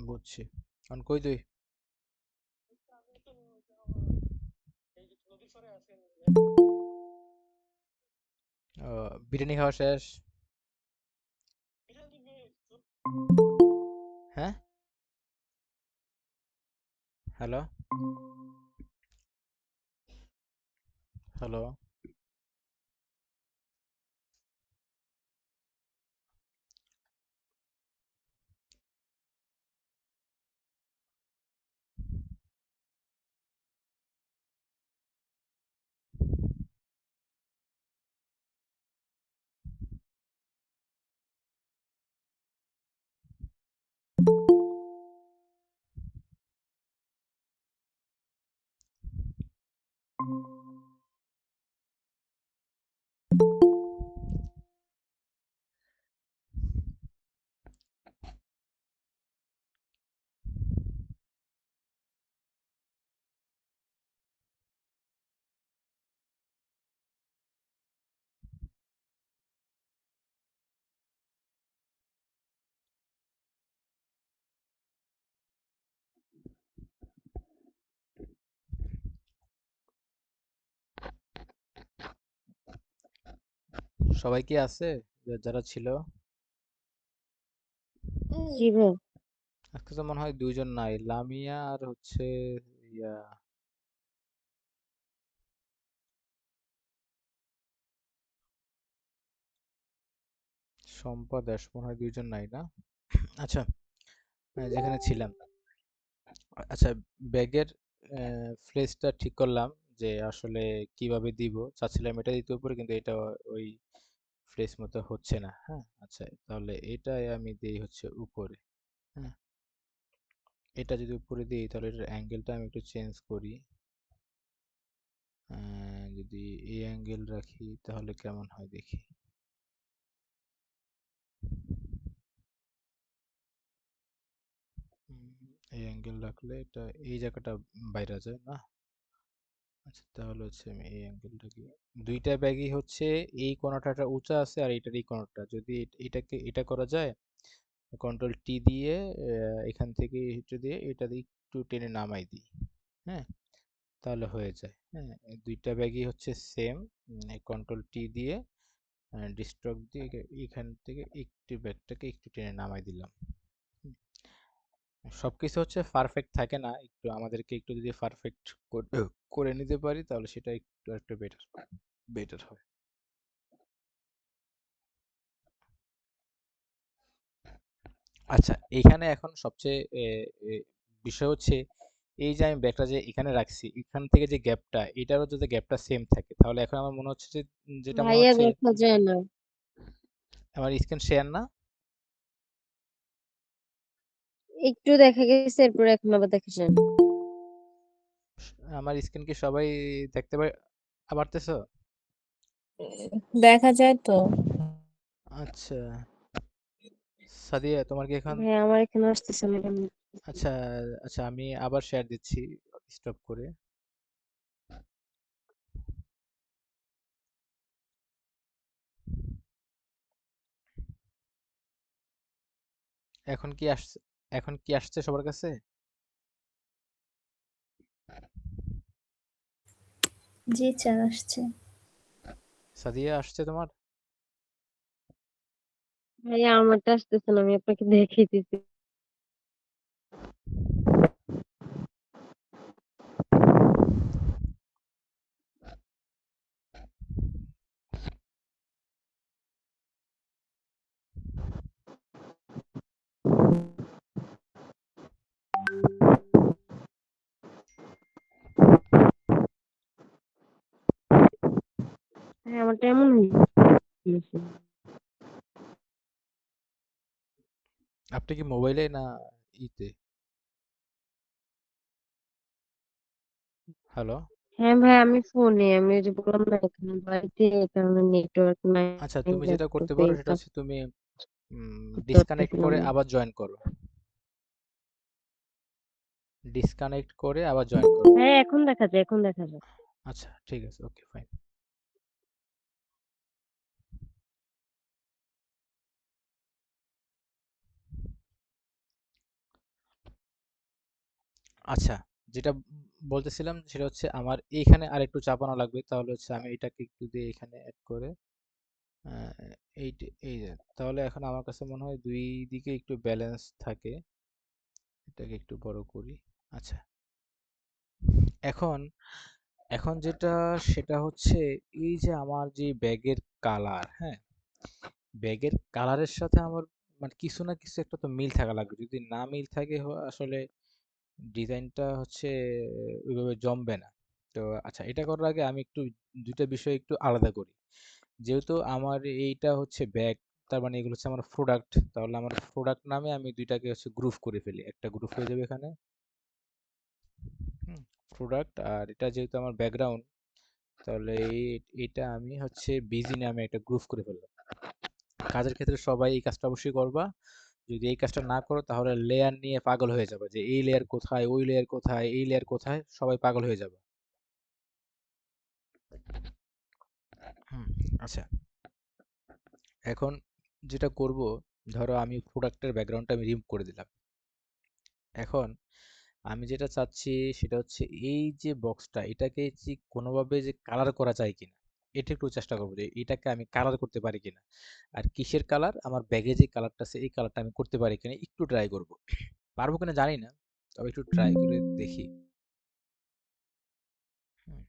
বুঝছি। এখন কই তুই? ও, বিরিয়ানি খাওয়া শেষ? হ্যাঁ, হ্যালো, হ্যালো। সবাই কি আছে, যারা ছিল? জি ভাই। আজকে তো মনে হয় দুইজন নাই, লামিয়া আর হচ্ছে ইয়া সম্পদ দাস, মনে হয় দুইজন নাই না? আচ্ছা, যেখানে ছিলাম, আচ্ছা, ব্যাগের ফ্লেসটা ঠিক করলাম, যে আসলে কিভাবে দিব, চাচ্ছিলাম এটা দিতে উপরে, কিন্তু এটা ওই ফ্লেস মতো হচ্ছে না। হ্যাঁ, আচ্ছা, তাহলে এটাই আমি দেই হচ্ছে উপরে। হ্যাঁ, এটা যদি উপরে দিই তাহলে এটার অ্যাঙ্গেলটা আমি একটু চেঞ্জ করি। যদি এই অ্যাঙ্গেল রাখি তাহলে কেমন হয় দেখি। উম, এই অ্যাঙ্গেল রাখলে এটা এই জায়গাটা বাইরে যায় না। আচ্ছা, তাহলে হচ্ছে আমি এই অ্যাঙ্গেলটাকে, দুইটা ব্যাগই হচ্ছে এই কোণাটা একটা উঁচা আছে আর এইটার এই কোণাটা, যদি এটাকে এটা করা যায়, কন্ট্রোল টি দিয়ে এখান থেকে একটু দিয়ে এটা দিয়ে একটু টেনে নামাই দিই। হ্যাঁ, তাহলে হয়ে যায়। হ্যাঁ, এই দুইটা ব্যাগই হচ্ছে সেম। কন্ট্রোল টি দিয়ে ডিস্ট্রক দিয়ে এখান থেকে একটু ব্যাগটাকে একটু টেনে নামাই দিলাম। হুম, সবকিছু হচ্ছে পারফেক্ট থাকে না, একটু আমাদেরকে একটু যদি পারফেক্ট করে নিতে পারি তাহলে সেটা একটু একটু বেটার বেটার হয়। আচ্ছা, এইখানে এখন সবচেয়ে এ, বিষয় হচ্ছে, এই যে আমি ব্যাগটা যে এখানে রাখছি, এখান থেকে যে গ্যাপটা, এটারও যদি গ্যাপটা সেম থাকে, তাহলে এখন আমার মনে হচ্ছে যে, যেটা মনে ভাইয়া হচ্ছে, দেখা যায় না। আমার স্ক্রিন শেয়ার না। একটু দেখা গেছে, এরপরে এখন আবার দেখা যায় না। আমার স্ক্রিন কি সবাই দেখতে পারতেছো? দেখা যায় তো। আচ্ছা, সাদিয়া তোমার কি এখন? ভাইয়া আমার এখানে আসতেছে না কেন? আচ্ছা, আচ্ছা, আমি আবার শেয়ার দিচ্ছি, স্টপ করে। এখন কি আসছে? এখন কি আসছে সবার কাছে? জি স্যার, আসছে। সাদিয়া আসছে তোমার? ভাইয়া আমারটা আসতেছে না, আমি আপনাকে দেখিয়ে দিচ্ছি। হ্যাঁ আমারটা এমন হয়েছে। আপনি কি মোবাইলে না ইতে? হ্যালো। হ্যাঁ ভাই, আমি ফোনে, আমি ওই যে বললাম না এখানে বাড়িতে, এই কারণে নেটওয়ার্ক নাই আচ্ছা, তুমি যেটা করতে ল্যাপটপে, পারো এই সেটা কাজ হচ্ছে তুমি করতে ডিসকানেক্ট পারতেছিলাম করে না। আবার জয়েন করো। ডিসকানেক্ট করে আবার জয়েন করো। হ্যাঁ এখন দেখা যায়, এখন দেখা যায়। আচ্ছা, ঠিক আছে, ওকে, ফাইন। আচ্ছা, যেটা বলতেছিলাম সেটা হচ্ছে আমার এইখানে আর একটু চাপানো লাগবে, তাহলে হচ্ছে আমি এটাকে একটু দিয়ে এখানে অ্যাড করে আহ, এই যে, তাহলে এখন আমার কাছে মনে হয় দুই দিকে একটু ব্যালেন্স থাকে। এটাকে একটু বড় করি। আচ্ছা, এখন এখন যেটা সেটা হচ্ছে এই যে আমার যে ব্যাগের কালার, হ্যাঁ, ব্যাগের কালারের সাথে আমার মানে কিছু না কিছু একটা তো মিল থাকা লাগবে। যদি না মিল থাকে আসলে ডিজাইনটা হচ্ছে ওইভাবে জমবে না। তো আচ্ছা, এটা করার আগে আমি একটু দুইটা বিষয় একটু আলাদা করি। যেহেতু আমার এইটা হচ্ছে ব্যাগ, তার মানে এগুলো হচ্ছে আমার প্রোডাক্ট, তাহলে আমার প্রোডাক্ট নামে আমি দুইটাকে হচ্ছে গ্রুপ করে ফেলি। একটা গ্রুপ হয়ে যাবে এখানে, হুম, প্রোডাক্ট। আর এটা যেহেতু আমার ব্যাকগ্রাউন্ড, তাহলে এটা আমি হচ্ছে বিজি নামে একটা গ্রুপ করে ফেললাম। কাজের ক্ষেত্রে সবাই এই কাজটা অবশ্যই করবা। যদি এই কাজটা না করো তাহলে লেয়ার নিয়ে পাগল হয়ে যাবে, যে এই লেয়ার কোথায়, ওই লেয়ার কোথায়, এই লেয়ার কোথায়, সবাই পাগল হয়ে যাবে। হুম, আচ্ছা, এখন যেটা করব, ধরো আমি প্রোডাক্টের ব্যাকগ্রাউন্ডটা আমি রিমুভ করে দিলাম। এখন আমি যেটা চাচ্ছি সেটা হচ্ছে এই যে বক্সটা, এটাকে যে কোনোভাবে যে কালার করা যায় কিনা, এটা একটু চেষ্টা করবো যে এটাকে আমি কালার করতে পারি কিনা। আর কিসের কালার? আমার ব্যাগে যে কালারটা আছে এই কালারটা আমি করতে পারি কিনা একটু ট্রাই করব। পারবো কিনা জানি না, তবে একটু ট্রাই করে দেখি। হুম,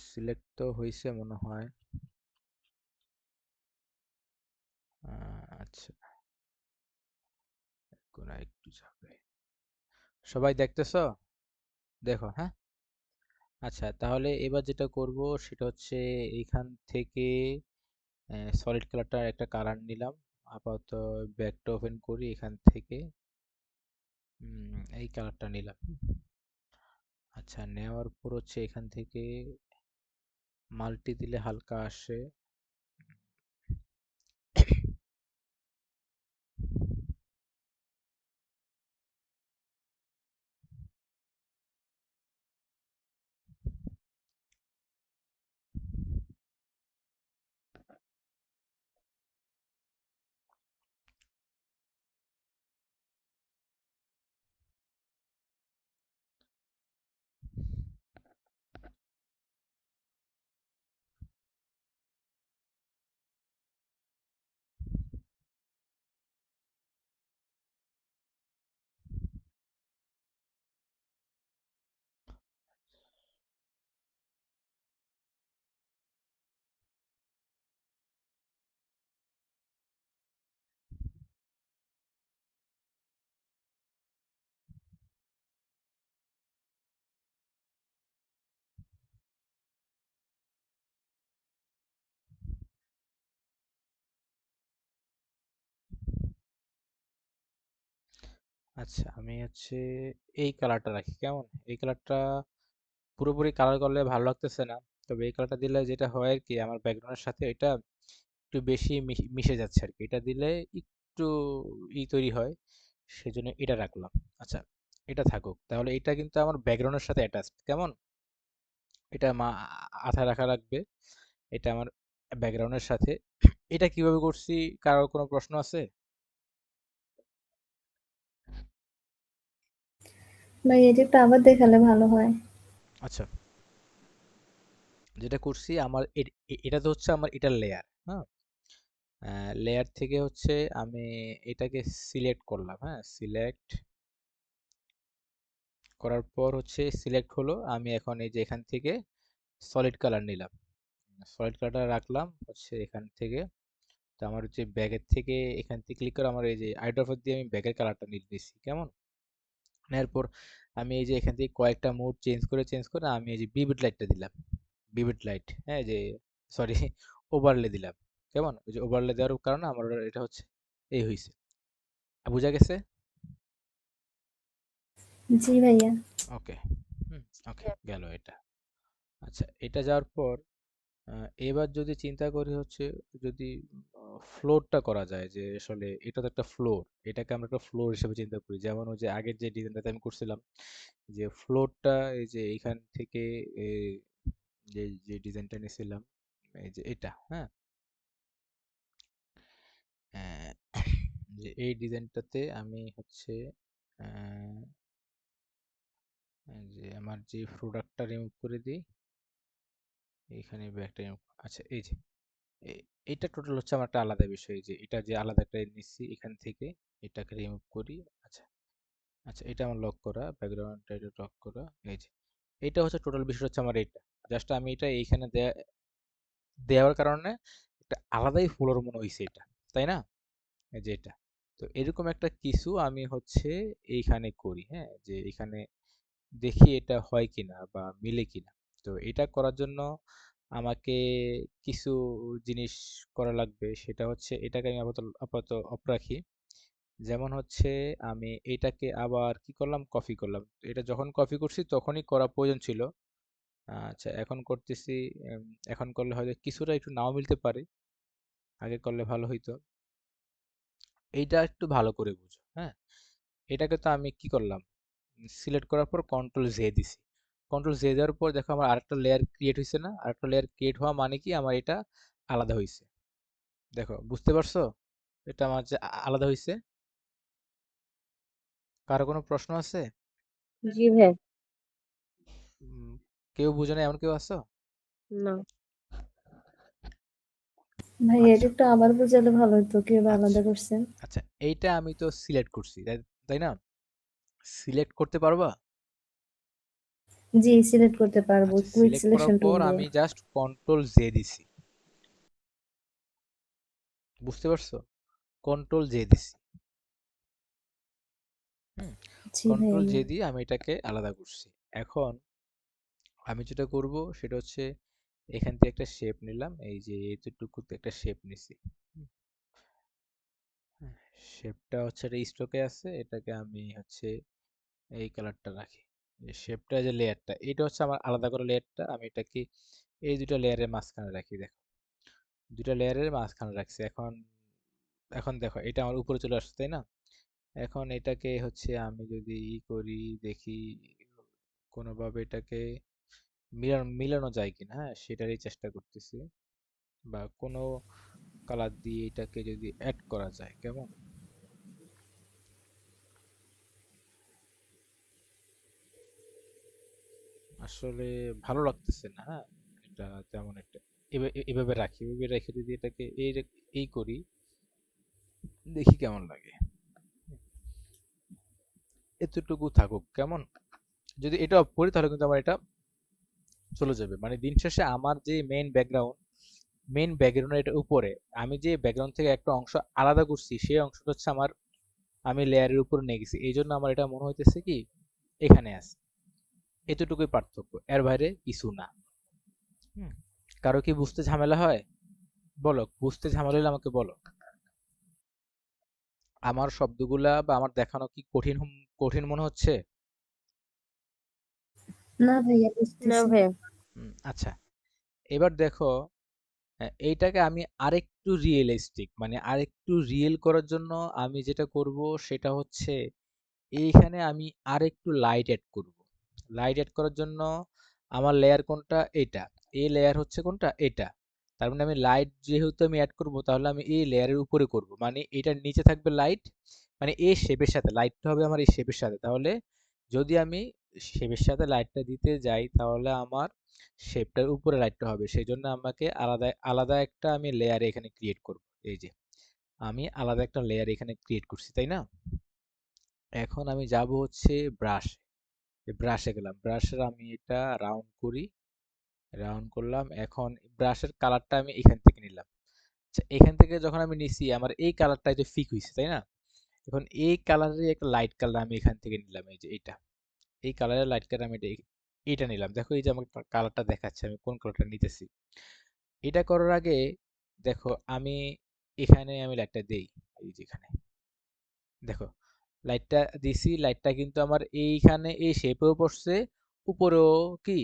সিলেক্ট তো হয়েছে মনে হয়। আচ্ছা, এখন একটু যাবে। সবাই দেখতেছো? দেখো, হ্যাঁ। আচ্ছা, তাহলে এবার যেটা করব সেটা হচ্ছে এইখান থেকে সলিড কালারটার একটা কালার নিলাম। আপাতত ব্যাকটা ওপেন করি এখান থেকে। এই কালারটা নিলাম। আচ্ছা, নেওয়ার পর হচ্ছে এখান থেকে মাল্টি দিলে হালকা আসে। আচ্ছা, আমি হচ্ছে এই কালারটা রাখি কেমন? এই কালারটা পুরোপুরি কালার করলে ভালো লাগতেছে না, তবে এই কালারটা দিলে যেটা হয় আর কি, আমার ব্যাকগ্রাউন্ডের সাথে এটা একটু বেশি মিশে যাচ্ছে আর কি। এটা দিলে একটু তৈরি হয়, সেজন্য এটা রাখলাম। আচ্ছা, এটা থাকুক, তাহলে এটা কিন্তু আমার ব্যাকগ্রাউন্ডের সাথে অ্যাটাচড কেমন। এটা আঠা রাখা লাগবে। এটা আমার ব্যাকগ্রাউন্ডের সাথে। এটা কিভাবে করছি, কারোর কোনো প্রশ্ন আছে? ভাই এটা একটু আবার দেখালে ভালো হয়। আচ্ছা, যেটা করছি আমার এটা তো হচ্ছে আমার এটার লেয়ার। হ্যাঁ, লেয়ার থেকে হচ্ছে আমি এটাকে সিলেক্ট করলাম। হ্যাঁ, সিলেক্ট করার পর হচ্ছে সিলেক্ট হলো, আমি এখন এই যে এখান থেকে সলিড কালার নিলাম, সলিড কালারটা রাখলাম হচ্ছে এখান থেকে। তো আমার হচ্ছে ব্যাগের থেকে এখান থেকে ক্লিক করে আমার এই যে আইড্রপার দিয়ে আমি ব্যাগের কালারটা নিচ্ছি কেমন। নেওয়ার পর আমি এই যে এখান থেকে কয়েকটা মোড চেঞ্জ করে আমি এই যে বিবিট লাইটটা দিলাম, বিবিট লাইট, হ্যাঁ যে সরি ওভারলে দিলাম কেমন। ওই যে ওভারলে দেওয়ার কারণে আমার এটা হচ্ছে এই হয়েছে। বোঝা গেছে? জি ভাইয়া। ওকে, হুম, ওকে গেল এটা। আচ্ছা, এটা যাওয়ার পর এবার যদি চিন্তা করি হচ্ছে, যদি ফ্লোরটা করা যায়, যে আসলে এটা তো একটা ফ্লোর, এটাকে আমরা একটা ফ্লোর হিসেবে চিন্তা করি। যেমন ওই যে আগের যে ডিজাইনটাতে আমি করছিলাম, যে ফ্লোরটা এই যে এইখান থেকে এই যে যে ডিজাইনটা নিয়েছিলাম, এই যে এটা, হ্যাঁ, আহ, যে এই ডিজাইনটাতে আমি হচ্ছে আহ, যে আমার যে প্রোডাক্টটা রিমুভ করে দিই, এইখানে ব্যাগটা রিমুভ, আচ্ছা এই যে এটা টোটাল হচ্ছে আমার একটা আলাদা বিষয়, যে এটা যে আলাদা একটা নিচ্ছি এখান থেকে, এটাকে রিমুভ করি। আচ্ছা, আচ্ছা এটা আমার লক করা, ব্যাকগ্রাউন্ডটা এটা লক করা, এই যে এটা হচ্ছে টোটাল বিষয় হচ্ছে আমার এটা। জাস্ট আমি এটা এইখানে দেওয়ার কারণে একটা আলাদাই ফ্লোর মনে হয়েছে এটা, তাই না? এই যে এটা, তো এরকম একটা কিছু আমি হচ্ছে এইখানে করি, হ্যাঁ, যে এখানে দেখি এটা হয় কিনা বা মিলে কিনা। তো এটা করার জন্য আমাকে কিছু জিনিস করা লাগবে, সেটা হচ্ছে এটাকে আমি আপাতত আপাতত অফ রাখি। যেমন হচ্ছে আমি এটাকে আবার কি করলাম, কপি করলাম। তো এটা যখন কপি করছি তখনই করা প্রয়োজন ছিল। আচ্ছা এখন করতেছি, উম, এখন করলে হয়তো কিছুটা একটু নাও মিলতে পারে, আগে করলে ভালো হইতো। এইটা একটু ভালো করে বুঝো, হ্যাঁ। এটাকে তো আমি কি করলাম, সিলেক্ট করার পর কন্ট্রোল জে দিছি। কন্ট্রোল জে দেওয়ার পর দেখো আমার আরেকটা লেয়ার ক্রিয়েট হয়েছে না? আরেকটা লেয়ার ক্রিয়েট হওয়া মানে কি, আমার এটা আলাদা হয়েছে। দেখো বুঝতে পারছো, এটা আমার যে আলাদা হয়েছে। কারো কোনো প্রশ্ন আছে? জি ভাই। উম, কেউ বুঝে না এমন কেউ আছো? না। ভাইয়া এটা আচ্ছা, একটু আবার বুঝালে ভালো হতো কিভাবে আচ্ছা, আলাদা করছেন। আচ্ছা এইটা আমি তো সিলেক্ট করছি, তাই তাই না? সিলেক্ট করতে পারবা? জি সিলেক্ট করতে পারবো আচ্ছা, কুইক সিলেক্ট করার সিলেকশন টুল পর দিয়ে। আমি জাস্ট কন্ট্রোল জে দিছি, বুঝতে পারছো? কন্ট্রোল জে দিছি, হুম, জি কন্ট্রোল ভাইয়া। জে দিয়ে আমি এটাকে আলাদা করছি। এখন আমি যেটা করব সেটা হচ্ছে এখান থেকে একটা শেপ নিলাম, এই যে এতটুকুতে একটা শেপ নিছি। শেপটা হচ্ছে এটা স্টকে আছে, এটাকে আমি হচ্ছে এই কালারটা রাখি। এই শেপটা যে লেয়ারটা, এটা হচ্ছে আমার আলাদা করে লেয়ারটা, আমি এটাকে এই দুটো লেয়ারের মাঝখানে রাখি। দেখো দুটো লেয়ারের মাঝখানে রাখছি। এখন এখন দেখো এটা আমার উপরে চলে আসছে, তাই না? এখন এটাকে হচ্ছে আমি যদি ই করি, দেখি কোনোভাবে এটাকে মিলানো যায় কিনা, হ্যাঁ সেটারই চেষ্টা করতেছি। বা কোনো কালার দিয়ে এটাকে যদি অ্যাড করা যায় কেমন। আসলে ভালো লাগতেছে না, হ্যাঁ এটা তেমন একটা। এভাবে রাখি, এভাবে রেখে যদি এটাকে এই করি, দেখি কেমন লাগে। এতটুকু থাকুক কেমন। যদি এটা অফ করি তাহলে কিন্তু আমার এটা চলে যাবে, মানে দিন শেষে আমার যে মেইন ব্যাকগ্রাউন্ডের এটা উপরে, আমি যে ব্যাকগ্রাউন্ড থেকে একটা অংশ আলাদা করছি সেই অংশটা হচ্ছে আমার, আমি লেয়ারের উপর নিয়ে গেছি, এই জন্য আমার এটা মনে হইতেছে কি এখানে আছে। এতটুকুই পার্থক্য, এর বাইরে কিছু না। হুম, কারো কি বুঝতে ঝামেলা হয়? বলো, বুঝতে ঝামেলা হলে আমাকে বলো। আমার শব্দগুলা বা আমার দেখানো কি কঠিন মনে হচ্ছে? না ভাইয়া না বুঝতেছি। ভাইয়া। আচ্ছা, এবার দেখো, এইটাকে আমি আরেকটু রিয়েলিস্টিক, মানে আরেকটু রিয়েল করার জন্য আমি যেটা করব সেটা হচ্ছে এইখানে আমি আরেকটু লাইট অ্যাড করব। লাইট অ্যাড করার জন্য আমার লেয়ার কোনটা? এটা। এই লেয়ার হচ্ছে কোনটা? এটা। তার মানে আমি লাইট যেহেতু আমি অ্যাড করব, তাহলে আমি এই লেয়ারের উপরে করব, মানে এটার নিচে থাকবে লাইট, মানে এই শেপের সাথে লাইটটা হবে আমার এই শেপের সাথে। তাহলে যদি আমি শেপের সাথে লাইটটা দিতে যাই, তাহলে আমার শেপটার উপরে লাইটটা হবে, সেই জন্য আমাকে আলাদা আলাদা একটা আমি লেয়ার এখানে ক্রিয়েট করব। এই যে আমি আলাদা একটা লেয়ার এখানে ক্রিয়েট করছি, তাই না? এখন আমি যাব হচ্ছে ব্রাশ, ব্রাশে গেলাম, ব্রাশের আমি এটা রাউন্ড করি, রাউন্ড করলাম। এখন ব্রাশের কালারটা আমি এখান থেকে নিলাম। আচ্ছা, এখান থেকে যখন আমি নিছি, আমার এই কালারটা যে ফিক হয়েছে, তাই না? এখন এই কালারের একটা লাইট কালার আমি এখান থেকে নিলাম, এই যে এটা, এই কালারের লাইট কালার আমি এটা নিলাম। দেখো এই যে আমাকে কালারটা দেখাচ্ছে, আমি কোন কালারটা নিতেছি। এটা করার আগে দেখো আমি এখানে আমি লাইটটা দেই, এই যে এখানে দেখো লাইটটা দিছি, লাইটটা কিন্তু আমার এইখানে এই শেপেও পড়ছে, উপরেও কি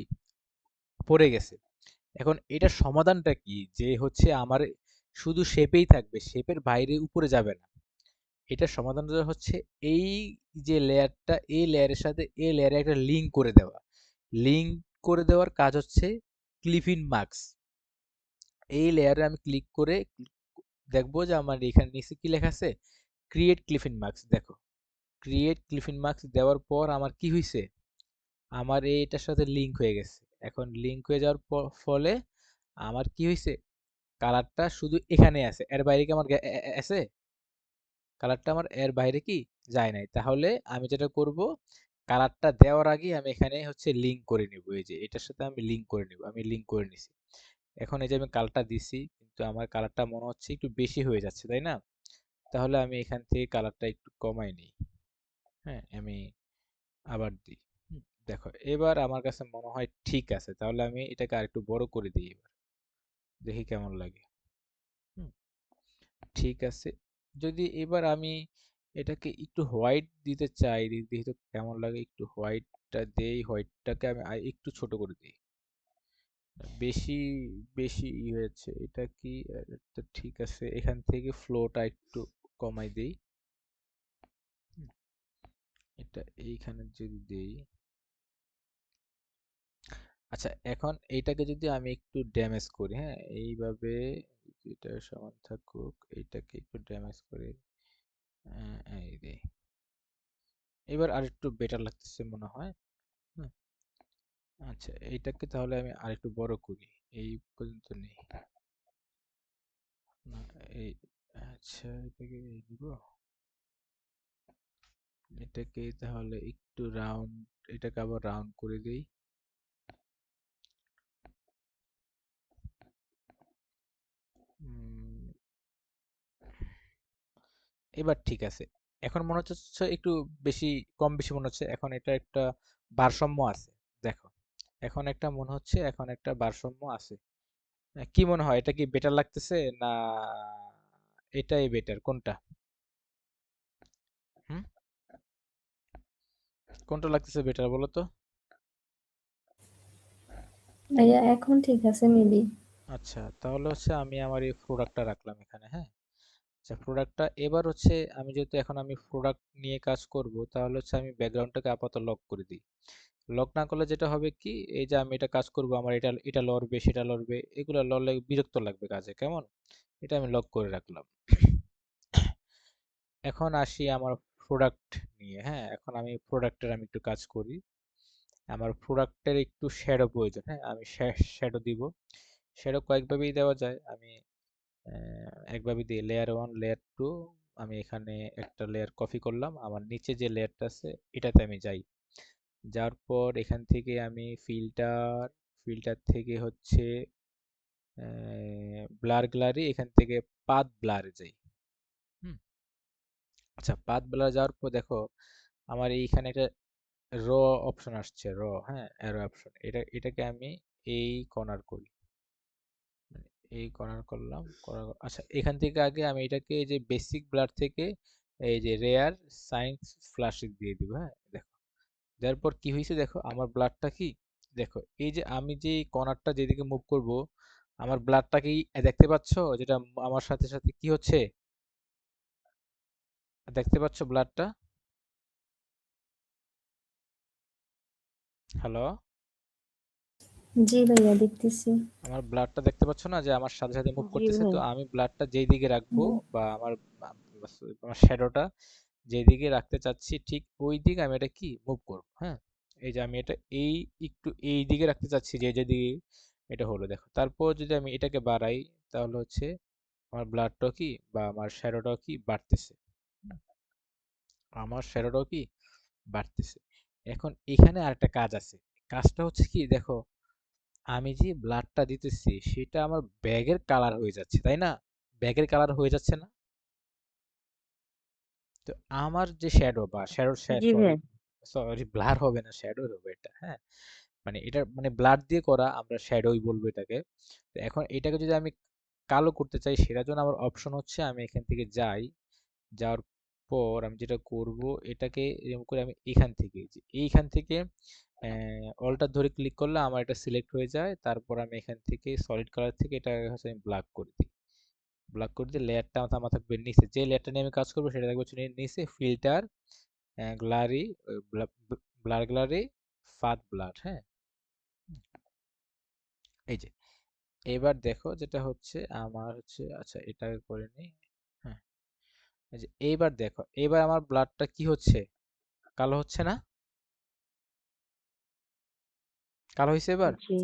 পড়ে গেছে। এখন এটার সমাধানটা কি, যে হচ্ছে আমার শুধু শেপেই থাকবে, শেপের বাইরে উপরে যাবে না। এটার সমাধানটা হচ্ছে এই যে লেয়ারটা, এই লেয়ারের সাথে এই লেয়ারে একটা লিঙ্ক করে দেওয়া। লিঙ্ক করে দেওয়ার কাজ হচ্ছে ক্লিপিং মার্কস। এই লেয়ারে আমি ক্লিক করে দেখবো যে আমার এখানে নিচে কি লেখা আছে, ক্রিয়েট ক্লিপিং মার্কস। দেখো ক্রিয়েট ক্লিপিং মার্কস দেওয়ার পর আমার কি হয়েছে, আমার এটার সাথে লিঙ্ক হয়ে গেছে। এখন লিঙ্ক হয়ে যাওয়ার ফলে আমার কি হয়েছে, কালারটা শুধু এখানে আছে, এর বাইরে কি আমার আছে? কালারটা আমার এর বাইরে কি যায় নাই। তাহলে আমি যেটা করব, কালারটা দেওয়ার আগে আমি এখানে হচ্ছে লিঙ্ক করে নিব, এই যে এটার সাথে আমি লিঙ্ক করে নিব, আমি লিঙ্ক করে নিছি। এখন এই যে আমি কালারটা দিছি, কিন্তু আমার কালারটা মনে হচ্ছে একটু বেশি হয়ে যাচ্ছে, তাই না? তাহলে আমি এখান থেকে কালারটা একটু কমাই নিই। হ্যাঁ, আমি আবার দিই। দেখো এবার আমার কাছে মনে হয় ঠিক আছে, তাহলে আমি এটাকে আরেকটু বড় করে দিই, এবার দেখি কেমন লাগে। হুম, ঠিক আছে। যদি এবার আমি এটাকে একটু হোয়াইট দিতে চাই, দেখি তো কেমন লাগে, একটু হোয়াইটটা দেই, হোয়াইটটাকে আমি একটু ছোট করে দিই। বেশি বেশি হয়েছে এটা কি, তো ঠিক আছে, এখান থেকে ফ্লোটা একটু কমাই দেই। হুম, এটা এইখানে যদি দেই, আচ্ছা এখন এইটাকে যদি আমি একটু ড্যামেজ করি, হ্যাঁ এইভাবে, এটা সমান থাকুক, এইটাকে একটু ড্যামেজ করে এই দেই, এবার আর একটু বেটার লাগতেছে মনে হয়। হুম, আচ্ছা এইটাকে তাহলে আমি আরেকটু বড় করি, এই পর্যন্ত নেই না, এই, আচ্ছা এটাকে নিব, এটাকে তাহলে একটু রাউন্ড, এটাকে আবার রাউন্ড করে দেই। উম, এবার ঠিক আছে। এখন মনে হচ্ছে একটু বেশি, কম বেশি মনে হচ্ছে, এখন এটা একটা ভারসাম্য আছে। দেখো এখন একটা মনে হচ্ছে, এখন একটা ভারসাম্য আছে। কি মনে হয়, এটা কি বেটার লাগতেছে, না এটাই বেটার, কোনটা? হুম, কোনটা লাগতেছে বেটার বলো তো? ভাইয়া এখন ঠিক আছে মেবি। আচ্ছা তাহলে হচ্ছে আমি আমার এই প্রোডাক্টটা রাখলাম এখানে, হ্যাঁ। আচ্ছা প্রোডাক্টটা এবার হচ্ছে, আমি যেহেতু এখন আমি প্রোডাক্ট নিয়ে কাজ করব, তাহলে হচ্ছে আমি ব্যাকগ্রাউন্ডটাকে আপাতত লক করে দিই। লক না করলে যেটা হবে কি, এই যে আমি এটা কাজ করব, আমার এটা এটা লড়বে সেটা লড়বে, এগুলো লড়লে বিরক্ত লাগবে কাজে, কেমন? এটা আমি লক করে রাখলাম। এখন আসি আমার প্রোডাক্ট নিয়ে, হ্যাঁ এখন আমি প্রোডাক্টের আমি একটু কাজ করি। আমার প্রোডাক্টের একটু শ্যাডো প্রয়োজন, হ্যাঁ আমি শ্যাডো দিব। শ্যাডো কয়েকভাবেই দেওয়া যায়, আমি একভাবে দিই, লেয়ার ওয়ান, লেয়ার টু। আমি এখানে একটা লেয়ার কপি করলাম, আমার নিচে যে লেয়ারটা আছে এটাতে আমি যাই, যাওয়ার পর এখান থেকে আমি ফিল্টার, ফিল্টার থেকে হচ্ছে ব্লার গ্যালারি, এখান থেকে পাথ ব্লারে যাই। হুম, আচ্ছা পাথ ব্লার যাওয়ার পর দেখো আমার এইখানে একটা র অপশন আসছে, র, হ্যাঁ অ্যারো অপশন, এটাকে আমি এই কর্নার করি, মানে এই কর্নার করলাম, আচ্ছা এখান থেকে আগে আমি এটাকে এই যে বেসিক ব্লার থেকে এই যে রেয়ার সাইন্স ফ্ল্যাশ দিয়ে দিব, হ্যাঁ দেখো দেওয়ার পর কি হয়েছে, দেখো আমার ব্লাডটা কি, দেখো এই যে আমি যে কর্নারটা যেদিকে মুভ করব, আমার ব্লাডটা কি দেখতে পাচ্ছ, যেটা আমার সাথে সাথে কি হচ্ছে, দেখতে পাচ্ছ ব্লাডটা? হ্যালো? জি ভাইয়া দেখতেছি। আমার ব্লাডটা দেখতে পাচ্ছ না যে আমার সাথে সাথে মুভ জি করতেছে? ভাই। তো আমি ব্লাডটা যেই দিকে রাখবো হুম, বা আমার শ্যাডোটা যেই দিকে রাখতে চাচ্ছি ঠিক ওই দিকে আমি এটা কি মুভ করবো। হ্যাঁ, এই যে আমি এটা এই একটু এই দিকে রাখতে চাচ্ছি যে যেদিকে এটা হলো দেখো। তারপর যদি আমি এটাকে বাড়াই তাহলে হচ্ছে আমার ব্লাডটাও কি বা আমার শ্যাডোটাও কি বাড়তেছে। হুম, আমার শ্যাডোটাও কি বাড়তেছে। এখন এখানে আরেকটা কাজ আছে। কাজটা হচ্ছে কি দেখো, আমি যে ব্লাডটা দিতেছি সেটা আমার ব্যাগের কালার হয়ে যাচ্ছে, তাই না? ব্যাগের কালার হয়ে যাচ্ছে না? তো আমার যে শ্যাডো বা শ্যাডো জি সরি ভাই। সরি ব্লার হবে না, শ্যাডো হবে এটা। হ্যাঁ, মানে এটা মানে ব্লাড দিয়ে করা, আমরা শ্যাডোই বলবো এটাকে। তো এখন এটাকে যদি আমি কালো করতে চাই সেটার জন্য আমার অপশন হচ্ছে আমি এখান থেকে যাই, যাওয়ার পর আমি যেটা করব এটাকে এরকম করে আমি এখান থেকে এইখান থেকে অলটা ধরে ক্লিক করলে আমার এটা সিলেক্ট হয়ে যায়। তারপর আমি এখান থেকে সলিড কালার থেকে এটা হচ্ছে আমি ব্ল্যাক করে দিই। ব্ল্যাক করে দিয়ে লেয়ারটা আমার থাকবে নিচে, যে লেয়ারটা নিয়ে আমি কাজ করবো সেটা থাকবে হচ্ছে নিচে ফিল্টার গ্লারি ব্লার গ্লারি ফাদ ব্লার। হ্যাঁ, এই যে এবার দেখো যেটা হচ্ছে আমার হচ্ছে, আচ্ছা এটা করে নিই। হ্যাঁ, এই যে এইবার দেখো, এবার আমার ব্লাডটা কি হচ্ছে, কালো হচ্ছে না? কালো হয়েছে এবার? জি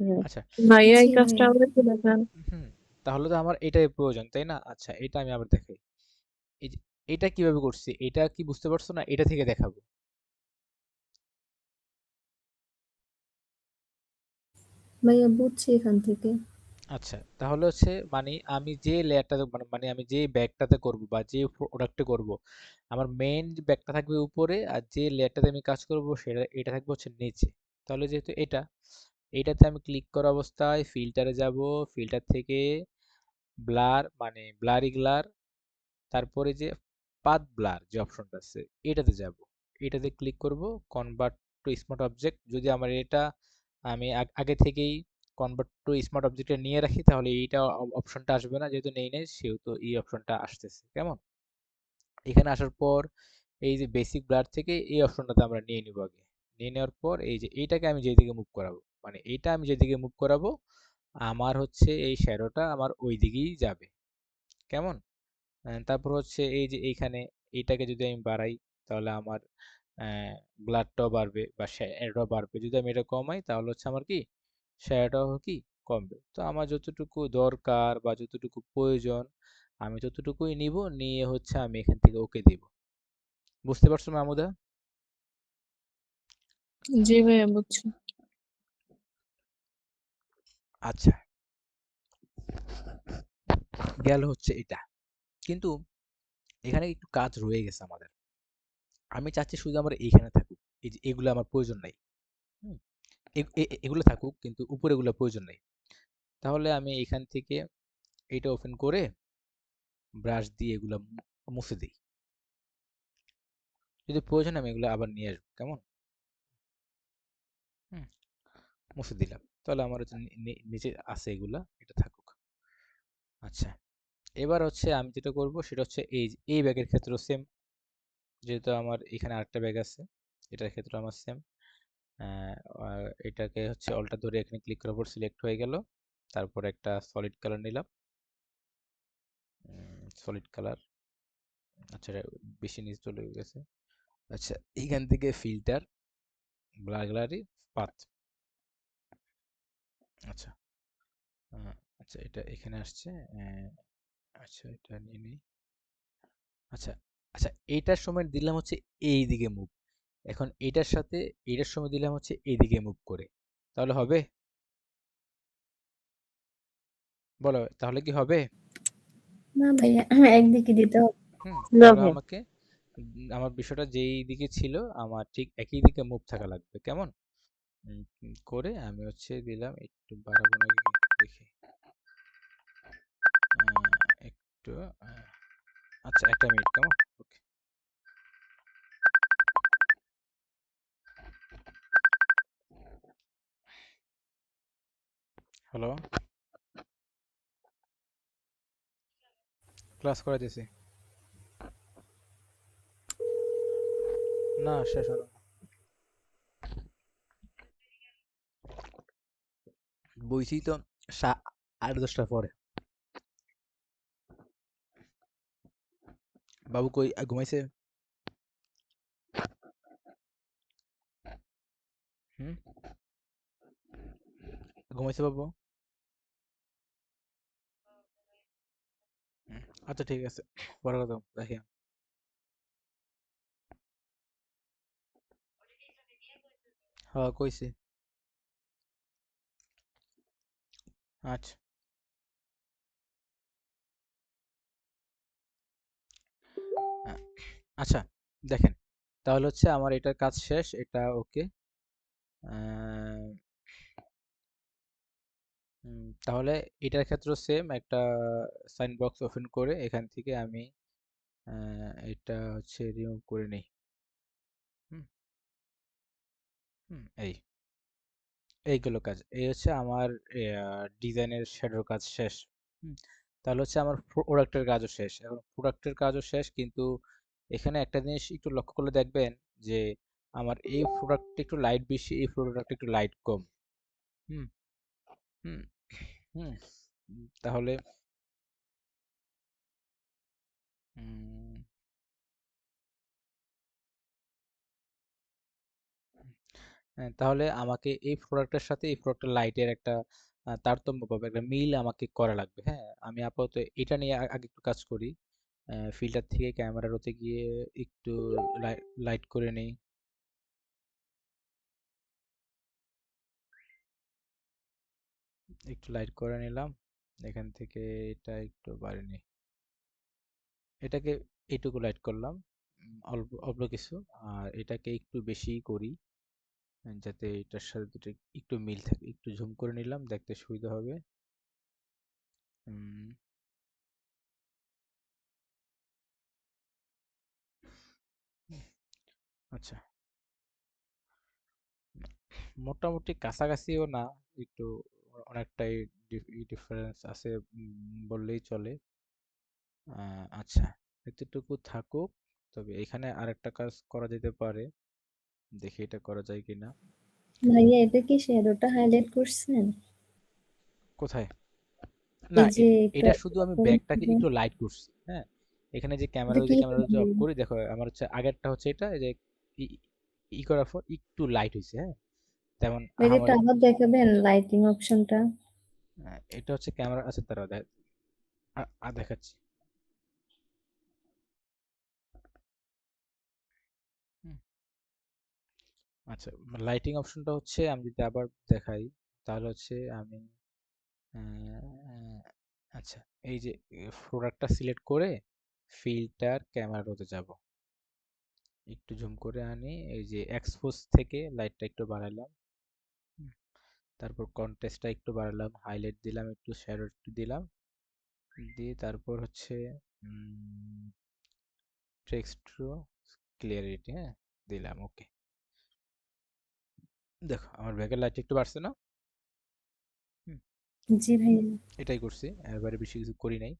ভাই। আচ্ছা, ভাইয়া জি এই কাজটা ভাইয়া। আমাদের একটু দেখান। হুম, তাহলে তো আমার এটাই প্রয়োজন, তাই না? আচ্ছা, এটা আমি আবার দেখাই। এই যে এটা কিভাবে করছি এটা কি বুঝতে পারছো না? এটা থেকে দেখাবো। ভাইয়া বুঝছি এখান থেকে। আচ্ছা, তাহলে হচ্ছে মানে আমি যে লেয়ারটাতে মানে আমি যে ব্যাগটাতে করব বা যে প্রোডাক্টে করব, আমার মেইন ব্যাগটা থাকবে উপরে আর যে লেয়ারটাতে আমি কাজ করব সেটা এটা থাকবে হচ্ছে নিচে। তাহলে যেহেতু এইটাতে আমি ক্লিক করা অবস্থায় ফিল্টারে যাব, ফিল্টার থেকে ব্লার মানে ব্লারি গ্লার, তারপরে যে পাথ ব্লার যে অপশনটা আছে এটাতে যাব, এটাতে ক্লিক করব, কনভার্ট টু স্মার্ট অবজেক্ট। যদি আমার এটা আমি আগে থেকেই কনভার্ট টু স্মার্ট অবজেক্টে নিয়ে রাখি তাহলে এইটা অপশনটা আসবে না, যেহেতু নেই নেই সেহেতু এই অপশনটা আসতেছে। কেমন? এখানে আসার পর এই যে বেসিক ব্লার থেকে এই অপশনটাতে আমরা নিয়ে নিব আগে। নিয়ে নেওয়ার পর এই যে এইটাকে আমি যেদিকে মুভ করাবো, মানে এইটা আমি যেদিকে মুভ করাবো আমার হচ্ছে এই শ্যাডোটা আমার ওই দিকেই যাবে। কেমন? তারপর হচ্ছে এই যে এইখানে এইটাকে যদি আমি বাড়াই তাহলে আমার ব্লাডটাও বাড়বে বা শ্যাডোটাও বাড়বে। যদি আমি এটা কমাই তাহলে হচ্ছে আমার কি শ্যাডোটাও কি কমবে। তো আমার যতটুকু দরকার বা যতটুকু প্রয়োজন আমি ততটুকুই নিব, নিয়ে হচ্ছে আমি এখান থেকে ওকে দিব। বুঝতে পারছো মাহমুদা? জি ভাইয়া বুঝছি। আচ্ছা, গেল হচ্ছে এটা। কিন্তু এখানে একটু কাজ রয়ে গেছে আমাদের। আমি চাচ্ছি শুধু আমার এইখানে থাকুক, এই যে এগুলো আমার প্রয়োজন নাই। হুম, এগুলো থাকুক কিন্তু উপরে এগুলো প্রয়োজন নাই। তাহলে আমি এখান থেকে এটা ওপেন করে ব্রাশ দিয়ে এগুলো মুছে দিই। যদি প্রয়োজন আমি এগুলো আবার নিয়ে আসবো। কেমন? হুম, মুছে দিলাম। তাহলে আমার হচ্ছে নিচে আছে এগুলা, এটা থাকুক। আচ্ছা, এবার হচ্ছে আমি যেটা করব সেটা হচ্ছে এই ব্যাগের ক্ষেত্রেও সেম। যেহেতু আমার এখানে আরেকটা ব্যাগ আছে, এটার ক্ষেত্রে আমার সেম। এটাকে হচ্ছে অলটা ধরে এখানে ক্লিক করার পর সিলেক্ট হয়ে গেল। তারপর একটা সলিড কালার নিলাম, সলিড কালার। আচ্ছা, এটা বেশি নিচ চলে গেছে। আচ্ছা, এইখান থেকে ফিল্টার ব্লার গ্যালারি পাথ। আচ্ছা, আচ্ছা এটা এখানে আসছে। আচ্ছা এটা নিয়ে নিই। আচ্ছা, আচ্ছা এইটার সময় দিলাম হচ্ছে এই দিকে মুভ। এখন এইটার সাথে এইটার সময় দিলাম হচ্ছে এইদিকে মুভ করে। তাহলে হবে? বলো তাহলে কি হবে? না ভাইয়া একদিকে দিতে হবে। হুম, না তাহলে ভাই। আমাকে আমার বিষয়টা যেই দিকে ছিল আমার ঠিক একই দিকে মুভ থাকা লাগবে। কেমন? করে আমি হচ্ছে দিলাম, একটু বাড়াবো নাকি দেখি। একটু আচ্ছা, একটা মিনিট। কেমন? ওকে, হ্যালো, ক্লাস করে দিয়েছি। না, শেষ হলো না। বইছি তো 8:30টার পরে। বাবু কই ঘুমাইছে? হুম, ঘুমাইছে বাবু? হুম, আচ্ছা ঠিক আছে, পরে কথা রাখি। হ্যাঁ কইছি। আচ্ছা। আ- আচ্ছা, দেখেন, তাহলে হচ্ছে আমার এটার কাজ শেষ, এটা ওকে। তাহলে এটার ক্ষেত্রেও সেম একটা সাইন বক্স ওপেন করে এখান থেকে আমি এটা হচ্ছে রিমুভ করে নিই। হুম, এই এইগুলো কাজ, এই হচ্ছে আমার ডিজাইনের শ্যাডোর কাজ শেষ। হুম, তাহলে হচ্ছে আমার প্রোডাক্টের কাজও শেষ। এখন প্রোডাক্টের কাজও শেষ, কিন্তু এখানে একটা জিনিস একটু লক্ষ্য করলে দেখবেন যে আমার এই প্রোডাক্টটা একটু লাইট বেশি, এই প্রোডাক্টটা একটু লাইট কম। হুম, হুম, হুম, তাহলে উম, হ্যাঁ, তাহলে আমাকে এই প্রোডাক্টের সাথে এই প্রোডাক্টের লাইটের একটা তারতম্য পাবে, একটা মিল আমাকে করা লাগবে। হ্যাঁ, আমি আপাতত এটা নিয়ে আগে একটু কাজ করি। ফিল্টার থেকে ক্যামেরার হতে গিয়ে একটু লাইট করে নেই। একটু লাইট করে নিলাম এখান থেকে। এটা একটু বাড়িয়ে নিই, এটাকে এইটুকু লাইট করলাম, অল্প অল্প কিছু। আর এটাকে একটু বেশি করি, যাতে এটার সাথে দুটো একটু মিল থাকে। একটু ঝুম করে নিলাম, দেখতে সুবিধা হবে। উম, আচ্ছা, মোটামুটি কাছাকাছিও না, একটু অনেকটাই ডিফারেন্স আছে বললেই চলে। আচ্ছা, এতটুকু থাকুক। তবে এখানে আরেকটা কাজ করা যেতে পারে, দেখি এটা করা যায় কিনা। ভাইয়া এটা কি শ্যাডোটা হাইলাইট করছেন? কোথায়? না, এই যে একটু এটা শুধু আমি আগে ব্যাগটাকে একটু লাইট করছি। হ্যাঁ, এখানে যে এটা ক্যামেরা, কি যে ক্যামেরা করবেন? অফ করি, দেখো আমার হচ্ছে আগেরটা হচ্ছে এটা, এই যে ই ই করার পর একটু লাইট হয়েছে। হ্যাঁ, তেমন ভাইয়া একটু আহামরি। আবার দেখাবেন লাইটিং অপশনটা? এটা হচ্ছে ক্যামেরা আছে, তারা দেখাচ্ছি। হুম, আচ্ছা, লাইটিং অপশনটা হচ্ছে আমি যদি আবার দেখাই, তাহলে হচ্ছে আমি আহ, আচ্ছা, এই যে প্রোডাক্টটা সিলেক্ট করে ফিল্টার ক্যামেরা রোতে যাব, একটু জুম করে আনি, এই যে এক্সপোজ থেকে লাইটটা একটু বাড়াইলাম। হুম, তারপর কন্ট্রাস্টটা একটু বাড়ালাম, হাইলাইট দিলাম, একটু শ্যাডো একটু দিলাম, দিয়ে তারপর হচ্ছে টেক্সট টু ক্লিয়ারিটি, হ্যাঁ, দিলাম, ওকে। দেখো আমার ব্যাকের লাইট একটু বাড়ছে না? হুম, জি ভাইয়া। এটাই করছি, এবারে বেশি কিছু করি নাই।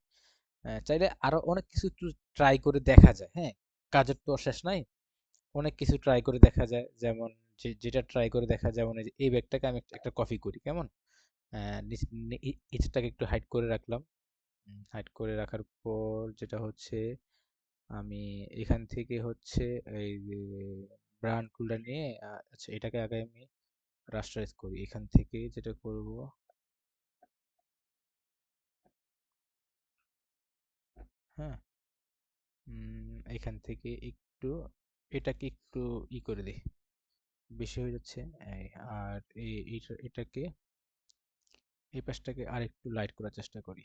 চাইলে আরো অনেক কিছু একটু ট্রাই করে দেখা যায়। হ্যাঁ, কাজের তো আর শেষ নাই, অনেক কিছু ট্রাই করে দেখা যায়। যেমন যেটা ট্রাই করে দেখা যায়, যেমন এই ব্যাগটাকে আমি একটা কপি করি কেমন। নিচেরটাকে একটু হাইড করে রাখলাম। হাইড করে রাখার পর যেটা হচ্ছে, আমি এখান থেকে হচ্ছে এই যে ব্রাউন টুলটা নিয়ে, আচ্ছা এটাকে আগে আমি রাস্টারাইজ করি। এখান থেকে যেটা করব, হ্যাঁ, এখান থেকে একটু এটাকে একটু করে দিই, বেশি হয়ে যাচ্ছে। এই, আর এটাকে, এই পাশটাকে আর একটু লাইট করার চেষ্টা করি।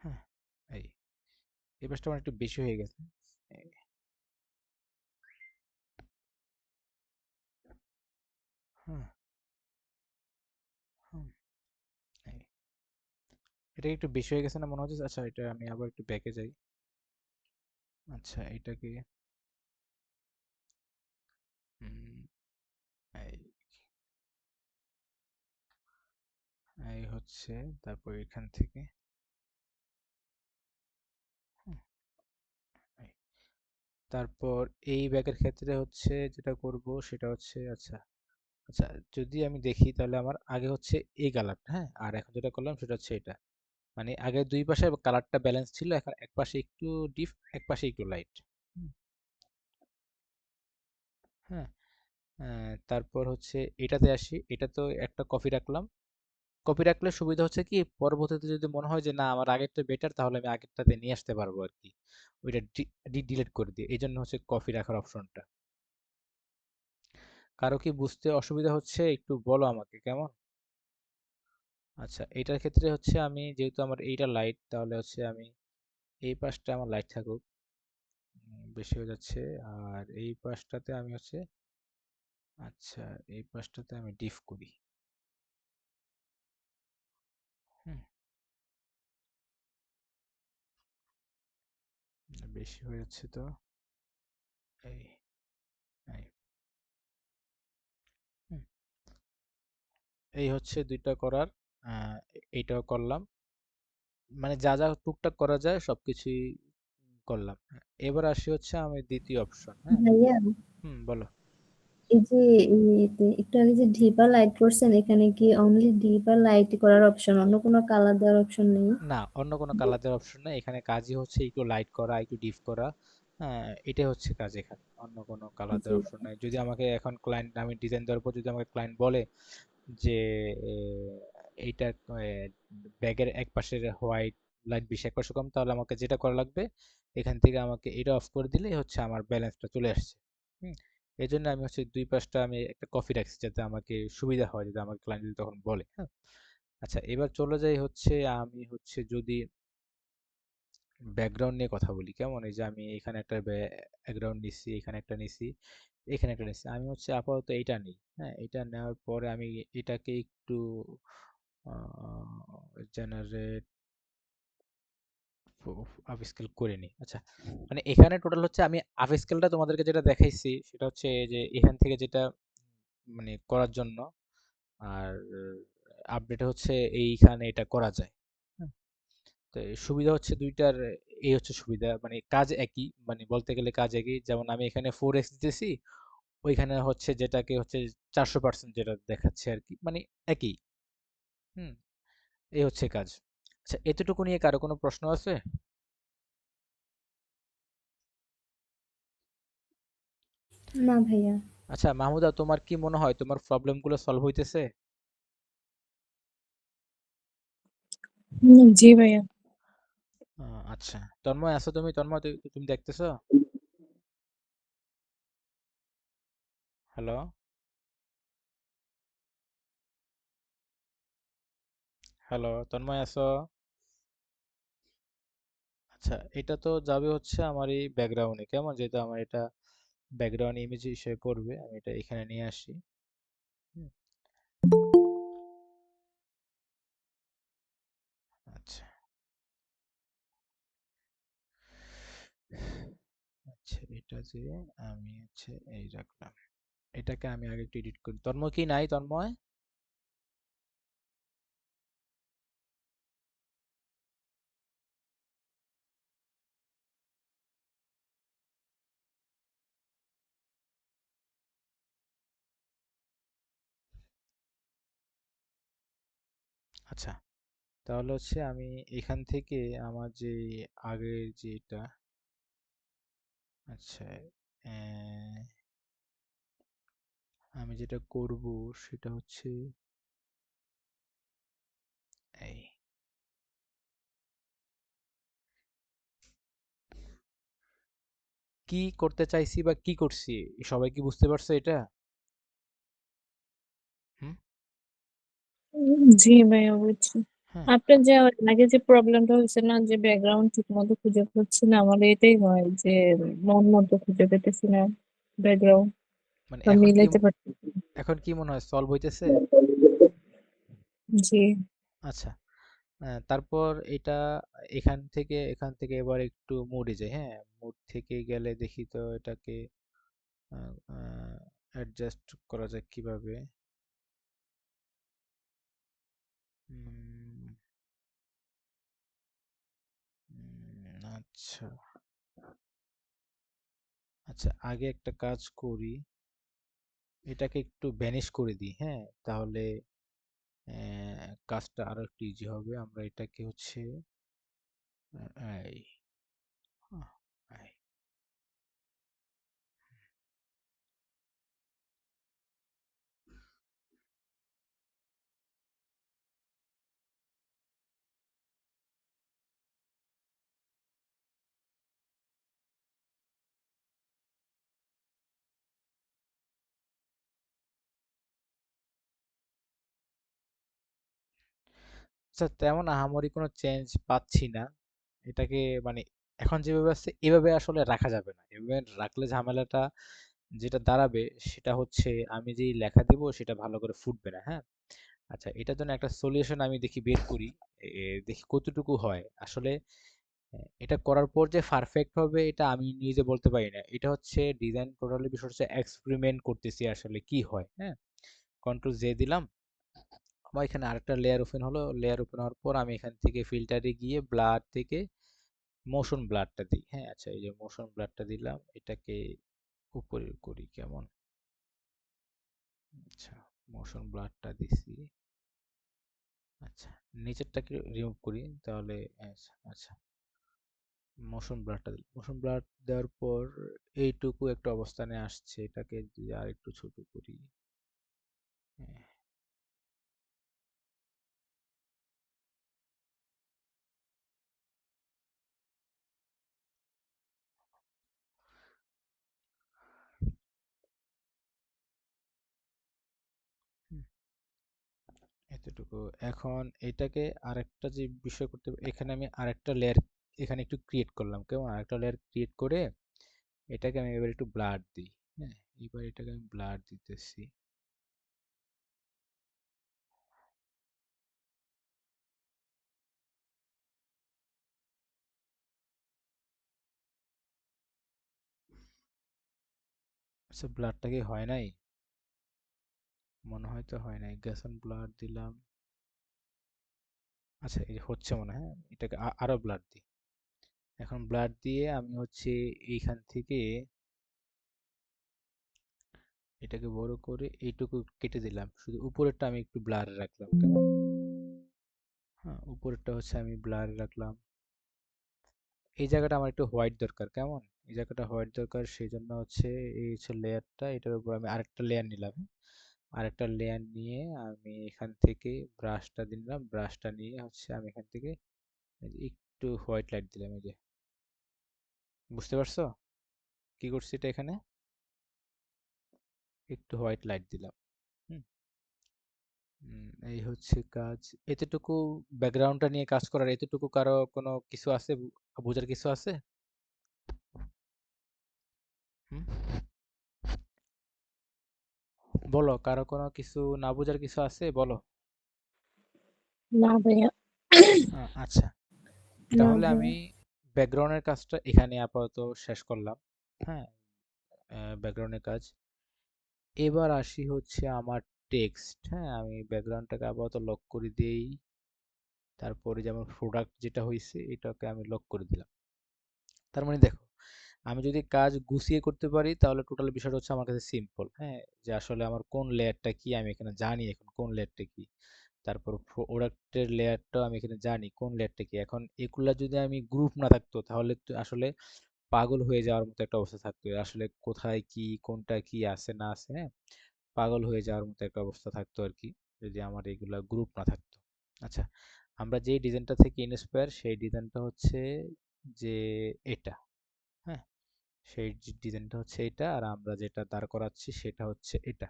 হ্যাঁ, এই এই পাশটা আমার একটু বেশি হয়ে গেছে। এই, হ্যাঁ, হুম, এই, এটা একটু বেশি হয়ে গেছে না মনে হচ্ছে? আচ্ছা, এটা আমি আবার একটু ব্যাকে যাই। আচ্ছা, এটাকে হুম, এই এই হচ্ছে, তারপর এখান থেকে হুম, এই। তারপর এই ব্যাগের ক্ষেত্রে হচ্ছে যেটা করব সেটা হচ্ছে, আচ্ছা আচ্ছা, যদি আমি দেখি তাহলে আমার আগে হচ্ছে এই কালারটা, হ্যাঁ, আর এখন যেটা করলাম সেটা হচ্ছে এটা। মানে আগে দুই পাশে কালারটা ব্যালেন্স ছিল, এখন এক পাশে একটু ডিপ, এক পাশে একটু লাইট। হ্যাঁ। তারপর হচ্ছে এটাতে আসি, এটা তো একটা কপি রাখলাম। কপি রাখলে সুবিধা হচ্ছে কি, পরবর্তীতে যদি মনে হয় যে না আমার আগেরটা বেটার, তাহলে আমি আগেরটাতে নিয়ে আসতে পারবো আর কি, ওইটা ডিলিট করে দিয়ে। এই জন্য হচ্ছে কপি রাখার অপশনটা। কারো কি বুঝতে অসুবিধা হচ্ছে একটু বলো আমাকে, কেমন? আচ্ছা, এটার ক্ষেত্রে হচ্ছে আমি যেহেতু আমার এইটা লাইট, তাহলে হচ্ছে আমি এই পাশটা আমার লাইট থাকুক, বেশি হয়ে যাচ্ছে। আর এই পাশটাতে আমি হচ্ছে, আচ্ছা, এই পাশটাতে আমি ডিফ করি। হুম, বেশি হয়ে যাচ্ছে তো। এই এই হুম, এই হচ্ছে দুইটা করার। এইটাও করলাম, মানে যা যা টুকটাক করা যায় সবকিছুই করলাম। হ্যাঁ, এবার আসি হচ্ছে আমি দ্বিতীয় অপশন। হ্যাঁ। ভাইয়া, বলো। এই যে একটু আগে যে ডিপার লাইট করছেন, এখানে কি অনলি ডিপার লাইট করার অপশন, অন্য কোনো কালার দেওয়ার অপশন নেই? না, অন্য কোনো কালার দেওয়ার অপশন নাই, এখানে কাজই হচ্ছে একটু লাইট করা, একটু ডিপ করা। হ্যাঁ, এটাই হচ্ছে কাজ এখানে, অন্য কোনো কালার জি। দেওয়ার অপশন নাই। যদি আমাকে এখন ক্লায়েন্ট, আমি ডিজাইন দেওয়ার পর যদি আমাকে ক্লায়েন্ট বলে যে এ, এইটা ব্যাগের এক পাশের হোয়াইট লাইট বেশি, এক পাশে কম, তাহলে আমাকে যেটা করা লাগবে, এখান থেকে আমাকে এটা অফ করে দিলেই হচ্ছে আমার ব্যালেন্সটা চলে আসছে। হুম, এই জন্য আমি হচ্ছে দুই পাশটা আমি একটা কফি রাখছি, যাতে আমাকে সুবিধা হয় যদি আমাকে ক্লায়েন্ট যদি তখন বলে। হ্যাঁ। আচ্ছা, এবার চলে যাই হচ্ছে আমি হচ্ছে যদি ব্যাকগ্রাউন্ড নিয়ে কথা বলি, কেমন? এই যে আমি এখানে একটা ব্যাকগ্রাউন্ড নিছি, এখানে একটা নিছি, এখানে একটা নিছি। আমি হচ্ছে আপাতত এইটা নিই। হ্যাঁ, এটা নেওয়ার পরে আমি এটাকে একটু জেনারেট আপস্কেল করে নিই। আচ্ছা, মানে এখানে টোটাল হচ্ছে আমি আপস্কেলটা তোমাদেরকে যেটা দেখাইছি সেটা হচ্ছে যে এখান থেকে যেটা মানে করার জন্য, আর আপডেট হচ্ছে এইখানে এটা করা যায়। হ্যাঁ, তো এই সুবিধা হচ্ছে দুইটার, এই হচ্ছে সুবিধা, মানে কাজ একই, মানে বলতে গেলে কাজ একই। যেমন আমি এখানে 4x দিতেছি, ওইখানে হচ্ছে যেটাকে হচ্ছে 400% যেটা দেখাচ্ছে আর কি, মানে একই। হুম, এই হচ্ছে কাজ। আচ্ছা, এতটুকু নিয়ে কারো কোনো প্রশ্ন আছে? না ভাইয়া। আচ্ছা মাহমুদা, তোমার কি মনে হয় তোমার প্রবলেমগুলো সলভ হইতেছে? জি ভাইয়া। আচ্ছা, তন্ময় আছো তুমি? তন্ময়, তুমি দেখতেছো? হ্যালো, হ্যালো, তন্ময় আছো? আচ্ছা, এটা তো যাবে হচ্ছে আমার এই ব্যাকগ্রাউন্ডে, কেমন? যেহেতু আমার এটা ব্যাকগ্রাউন্ড ইমেজ হিসেবে পড়বে, আমি এটা এখানে নিয়ে আসি। হুম, আচ্ছা, আচ্ছা, এটা যে আমি হচ্ছে এই রাখলাম, এটাকে আমি আগে একটু এডিট করি। তন্ময় কি নাই? তন্ময়? আচ্ছা, তাহলে হচ্ছে আমি এখান থেকে আমার যে আগের যেটা, আচ্ছা, আহ, আমি যেটা করব সেটা হচ্ছে এই, কি করতে চাইছি বা কি করছি, সবাই কি বুঝতে পারছো এটা? হুম। জি ভাইয়া, বুঝছি। হ্যাঁ, আপনার যে আগে যে প্রবলেমটা হয়েছে না, যে ব্যাকগ্রাউন্ড ঠিক মতো খুঁজে পাচ্ছি না, আমার এটাই হয় যে মন মতো খুঁজে পেতেছি না ব্যাকগ্রাউন্ড, মানে বা এখন কি, মিলাইতে পারছি না। এখন কি মনে হয় সলভ হইতেছে? জি। আচ্ছা, তারপর এটা এখান থেকে এবার একটু মুডে যাই। হ্যাঁ, মুড থেকে গেলে দেখি তো এটাকে অ্যাডজাস্ট করা যায় কিভাবে। উম, আচ্ছা, আচ্ছা, আগে একটা কাজ করি। এটাকে একটু ভ্যানিশ করে দিই, হ্যাঁ, তাহলে কাজটা আরো একটু ইজি হবে। আমরা এটাকে হচ্ছে এই আহ, এই আচ্ছা, তেমন আহামরি কোনো চেঞ্জ পাচ্ছি না এটাকে, মানে এখন যেভাবে আছে এভাবে আসলে রাখা যাবে না। এভাবে রাখলে ঝামেলাটা যেটা দাঁড়াবে সেটা হচ্ছে আমি যেই লেখা দেবো সেটা ভালো করে ফুটবে না, হ্যাঁ। আচ্ছা, এটার জন্য একটা সলিউশন আমি দেখি বের করি, দেখি কতটুকু হয় আসলে। এটা করার পর যে পারফেক্ট হবে এটা আমি নিজে বলতে পারি না, এটা হচ্ছে ডিজাইন টোটালি বিষয় হচ্ছে এক্সপেরিমেন্ট করতেছি আসলে কি হয়, হ্যাঁ। কন্ট্রোল জে দিলাম, আমার এখানে আরেকটা লেয়ার ওপেন হলো। লেয়ার ওপেন হওয়ার পর আমি এখান থেকে ফিল্টারে গিয়ে ব্লার থেকে মোশন ব্লারটা দিই, হ্যাঁ। আচ্ছা, এই যে মোশন ব্লারটা দিলাম, এটাকে উপরে করি কেমন। আচ্ছা, মোশন ব্লারটা দিছি। আচ্ছা, নিচেরটাকে রিমুভ করি তাহলে। আচ্ছা আচ্ছা, মোশন ব্লারটা দিলাম। মোশন ব্লার দেওয়ার পর এইটুকু একটা অবস্থানে আসছে, এটাকে যদি আর একটু ছোট করি, হ্যাঁ। হুম, এতটুকু। এখন এটাকে আরেকটা যে বিষয় করতে হবে, এখানে আমি আরেকটা লেয়ার এখানে একটু ক্রিয়েট করলাম, কেমন, আরেকটা লেয়ার ক্রিয়েট করে এটাকে আমি এবার একটু ব্লার দিই, হ্যাঁ। এবার এটাকে আমি ব্লার দিতেছি। আচ্ছা, ব্লারটা কি হয় নাই? মনে হয় তো হয় নাই। গ্যাসন ব্লার দিলাম। আচ্ছা, এই যে হচ্ছে মনে হয়, হ্যাঁ, এটাকে আরো ব্লার দিই। এখন ব্লার দিয়ে আমি হচ্ছে এইখান থেকে এটাকে বড় করে এইটুকু কেটে দিলাম, শুধু উপরেরটা আমি একটু ব্লার রাখলাম, কেমন। হ্যাঁ, উপরেরটা হচ্ছে আমি ব্লার রাখলাম। এই জায়গাটা আমার একটু হোয়াইট দরকার, কেমন। এই জায়গাটা হোয়াইট দরকার, সেই জন্য হচ্ছে এই হচ্ছে লেয়ারটা, এটার উপর আমি আরেকটা লেয়ার নিলাম, হ্যাঁ। আরেকটা লেয়ার নিয়ে আমি এখান থেকে ব্রাশটা দিলাম, ব্রাশটা নিয়ে হচ্ছে আমি এখান থেকে এই যে একটু হোয়াইট লাইট দিলাম, এই যে, বুঝতে পারছো কি করছি এটা এখানে? একটু হোয়াইট লাইট দিলাম। হুম, এই হচ্ছে কাজ। এতটুকু ব্যাকগ্রাউন্ডটা নিয়ে কাজ করার এতটুকু কারো কোনো কিছু আছে, বোঝার কিছু আছে? হুম, বলো, কারো কোনো কিছু না বোঝার কিছু আছে, বলো। না ভাইয়া। আচ্ছা, না তাহলে ভাইয়া। আমি ব্যাকগ্রাউন্ডের কাজটা এখানে আপাতত শেষ করলাম, হ্যাঁ। ব্যাকগ্রাউন্ডের কাজ। এবার আসি হচ্ছে আমার টেক্সট, হ্যাঁ। আমি ব্যাকগ্রাউন্ডটাকে আপাতত লক করে দিই। তারপরে যেমন প্রোডাক্ট যেটা হয়েছে এটাকে আমি লক করে দিলাম। তার মানে দেখো, আমি যদি কাজ গুছিয়ে করতে পারি তাহলে টোটাল বিষয়টা হচ্ছে আমার কাছে সিম্পল, হ্যাঁ। যে আসলে আমার কোন লেয়ারটা কি আমি এখানে জানি, এখন কোন লেয়ারটা কি। তারপর প্রোডাক্টের লেয়ারটাও আমি এখানে জানি কোন লেয়ারটা কি। এখন এগুলা যদি আমি গ্রুপ না থাকতো তাহলে তো আসলে পাগল হয়ে যাওয়ার মতো একটা অবস্থা থাকতো, আসলে কোথায় কি কোনটা কি আছে না আছে, হ্যাঁ। পাগল হয়ে যাওয়ার মতো একটা অবস্থা থাকতো আর কি, যদি আমার এগুলা গ্রুপ না থাকতো। আচ্ছা, আমরা যেই ডিজাইনটা থেকে ইন্সপায়ার সেই ডিজাইনটা হচ্ছে যে এটা, হ্যাঁ। সেই ডিজাইনটা হচ্ছে এটা, আর আমরা যেটা দাঁড় করাচ্ছি সেটা হচ্ছে এটা।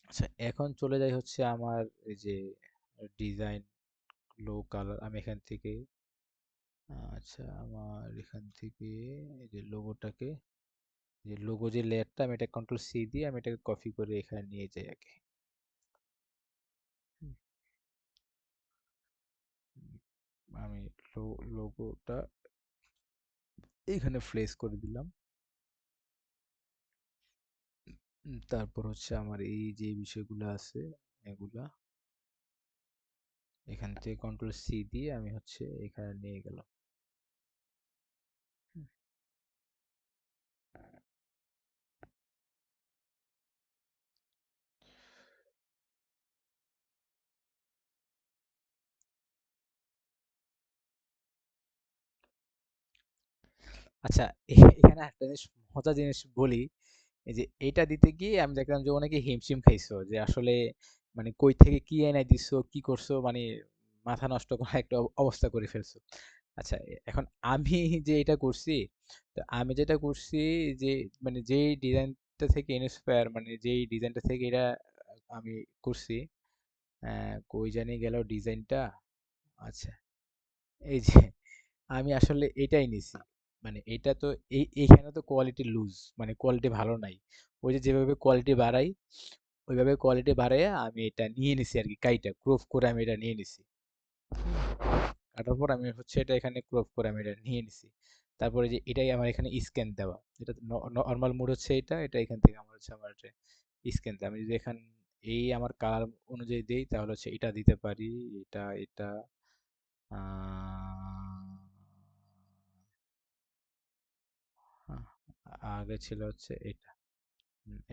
আচ্ছা, এখন চলে যাই হচ্ছে আমার এই যে ডিজাইন লো কালার, আমি এখান থেকে আচ্ছা আমার এখান থেকে এই যে লোগোটাকে, যে লোগো যে লেয়ারটা, আমি এটা কন্ট্রোল সি দিয়ে আমি এটাকে কপি করে এখানে নিয়ে যাই আগে। হুম, আমি লোগোটা এখানে প্লেস করে দিলাম। তারপর হচ্ছে আমার এই যে বিষয়গুলো আছে এগুলা এখান থেকে কন্ট্রোল সি দিয়ে আমি হচ্ছে এখানে নিয়ে গেলাম। হুম, আচ্ছা, এখানে একটা জিনিস, মজার জিনিস বলি। এই যে এটা দিতে গিয়ে আমি দেখলাম যে অনেকে হিমশিম খাইছো, যে আসলে মানে কই থেকে কি এনে দিছো, কি করছো, মানে মাথা নষ্ট করা একটা অবস্থা করে ফেলছো। আচ্ছা, এখন আমি যে এটা করছি, তো আমি যেটা করছি যে মানে যেই ডিজাইনটা থেকে ইন্সপায়ার, মানে যেই ডিজাইনটা থেকে এটা আমি করছি, কই জানি গেল ডিজাইনটা। আচ্ছা, এই যে আমি আসলে এটাই নিছি। মানে এটা তো এইখানে তো কোয়ালিটি লুজ, মানে কোয়ালিটি ভালো নাই। ওই যে যেভাবে কোয়ালিটি বাড়াই, ওইভাবে কোয়ালিটি বাড়াইয়া আমি এটা নিয়ে নিছি আর কি, কাইটা ক্রপ করে আমি এটা নিয়ে নিছি। কাটার পর আমি হচ্ছে এটা এখানে ক্রপ করে আমি এটা নিয়ে নিছি। তারপরে যে এটাই আমার এখানে স্ক্যান দেওয়া, এটা নর্মাল মোড হচ্ছে এটা, এটা এখান থেকে আমার হচ্ছে আমার স্ক্যান দেওয়া। আমি যদি এখান এই আমার কালার অনুযায়ী দেই, তাহলে হচ্ছে এটা দিতে পারি, এটা আহ, আগে ছিল হচ্ছে এটা।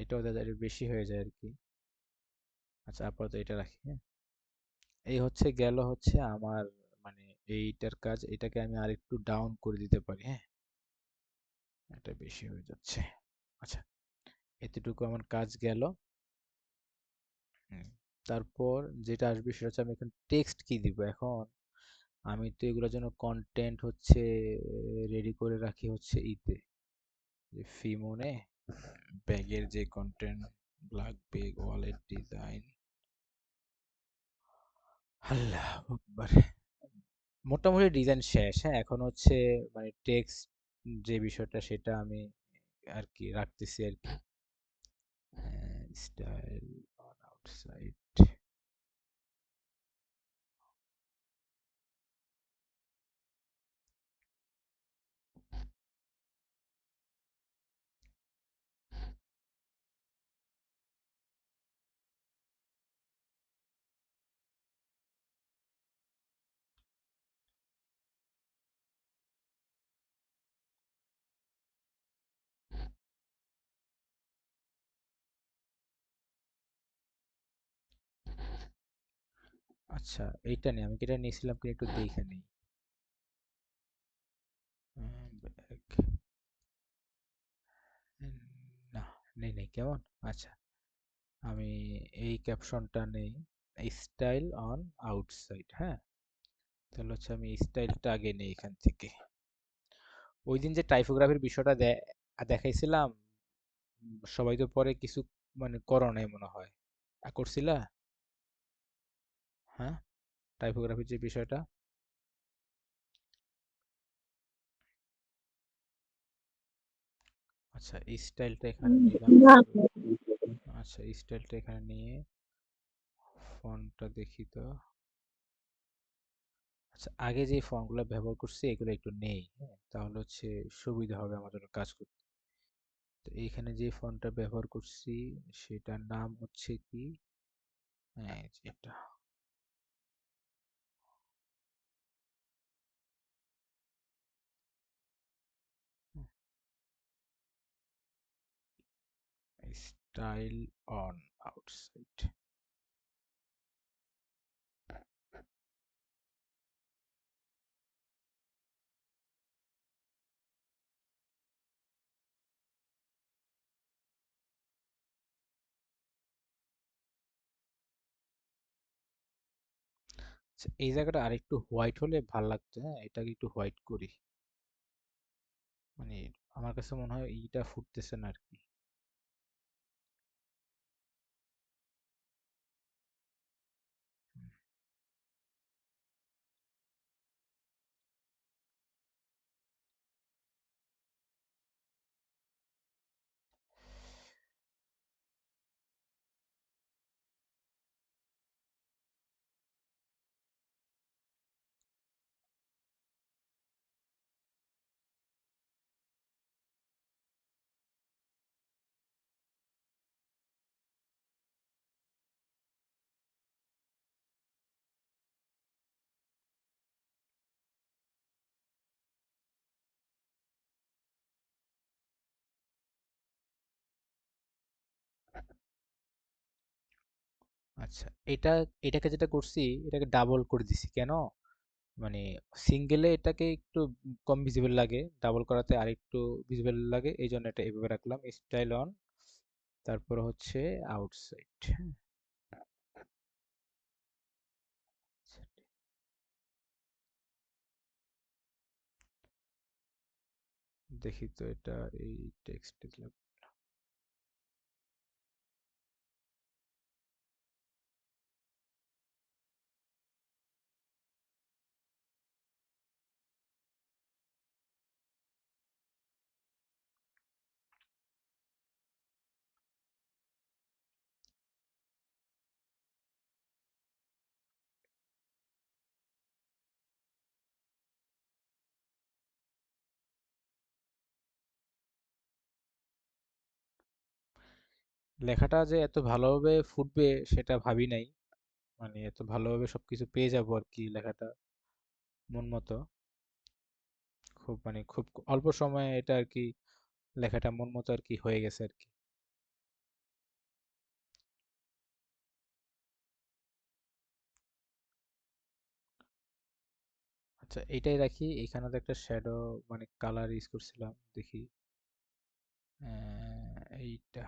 এটাও যাতে বেশি হয়ে যায় আর কি। আচ্ছা, আপাতত এটা রাখি, হ্যাঁ। এই হচ্ছে গেল হচ্ছে আমার মানে এইটার কাজ। এটাকে আমি আরেকটু ডাউন করে দিতে পারি, হ্যাঁ। এটা বেশি হয়ে যাচ্ছে। আচ্ছা, এতটুকু আমার কাজ গেল। হুম, তারপর যেটা আসবে সেটা হচ্ছে আমি এখন টেক্সট কি দিব এখন। আমি তো এগুলোর জন্য কন্টেন্ট হচ্ছে রেডি করে রাখি হচ্ছে ইতে, যে ফিমনে ব্যাগের যে content, black bag wallet design. আল্লাহ আকবার। মোটামুটি ডিজাইন শেষ, হ্যাঁ। এখন হচ্ছে মানে টেক্সট যে বিষয়টা, সেটা আমি আর কি রাখতেছি আর কি। Style on outside. আচ্ছা, এইটা নিয়ে আমি কি এটা নিয়েছিলাম কি একটু দেখে নিই। ব্যাগ, না, নেই নেই, কেমন। আচ্ছা, আমি এই ক্যাপশনটা নেই, স্টাইল অন আউটসাইড, হ্যাঁ। তাহলে হচ্ছে আমি স্টাইলটা আগে নেই এখান থেকে। ওই দিন যে টাইপোগ্রাফির বিষয়টা দেখাইছিলাম, সবাই তো পরে কিছু মানে করো নাই মনে হয়। করছিলা? হ্যাঁ, টাইপোগ্রাফির যে বিষয়টা। আচ্ছা, স্টাইলটা এখানে নিলাম। না, আচ্ছা, স্টাইলটা এখানে নিয়ে ফন্টটা দেখি তো। আচ্ছা, আগে যে ফন্টগুলো ব্যবহার করছি এগুলো একটু নেই, হ্যাঁ, তাহলে হচ্ছে সুবিধা হবে আমার জন্য কাজ করতে। তো এইখানে যে ফন্টটা ব্যবহার করছি সেটার নাম হচ্ছে কি, হ্যাঁ, এই যে এটা স্টাইল অন আউটসাইড। আচ্ছা, এই জায়গাটা আরেকটু হোয়াইট হলে ভাল লাগতো, হ্যাঁ। এটাকে একটু হোয়াইট করি, মানে আমার কাছে মনে হয় এইটা ফুটতেছে না আর কি। হুম, আচ্ছা, এটা এটাকে যেটা করছি এটাকে ডাবল করে দিছি কেন, মানে সিঙ্গেলে এটাকে একটু কম ভিজিবল লাগে, ডাবল করাতে আর একটু ভিজিবল লাগে, এই জন্য এটা এভাবে রাখলাম স্টাইল অন। তারপর হচ্ছে আউটসাইড। দেখি তো এটা এই টেক্সট দিলাম। লেখাটা যে এত ভালোভাবে ফুটবে সেটা ভাবি নাই, মানে এত ভালোভাবে সবকিছু পেয়ে যাবো আর কি লেখাটা মন মতো। খুব মানে খুব অল্প সময়ে এটা আর কি লেখাটা মন মতো আর কি হয়ে গেছে আর কি। আচ্ছা এইটাই রাখি, এখানে তো একটা শ্যাডো মানে কালার ইউজ করছিলাম, দেখি এইটা।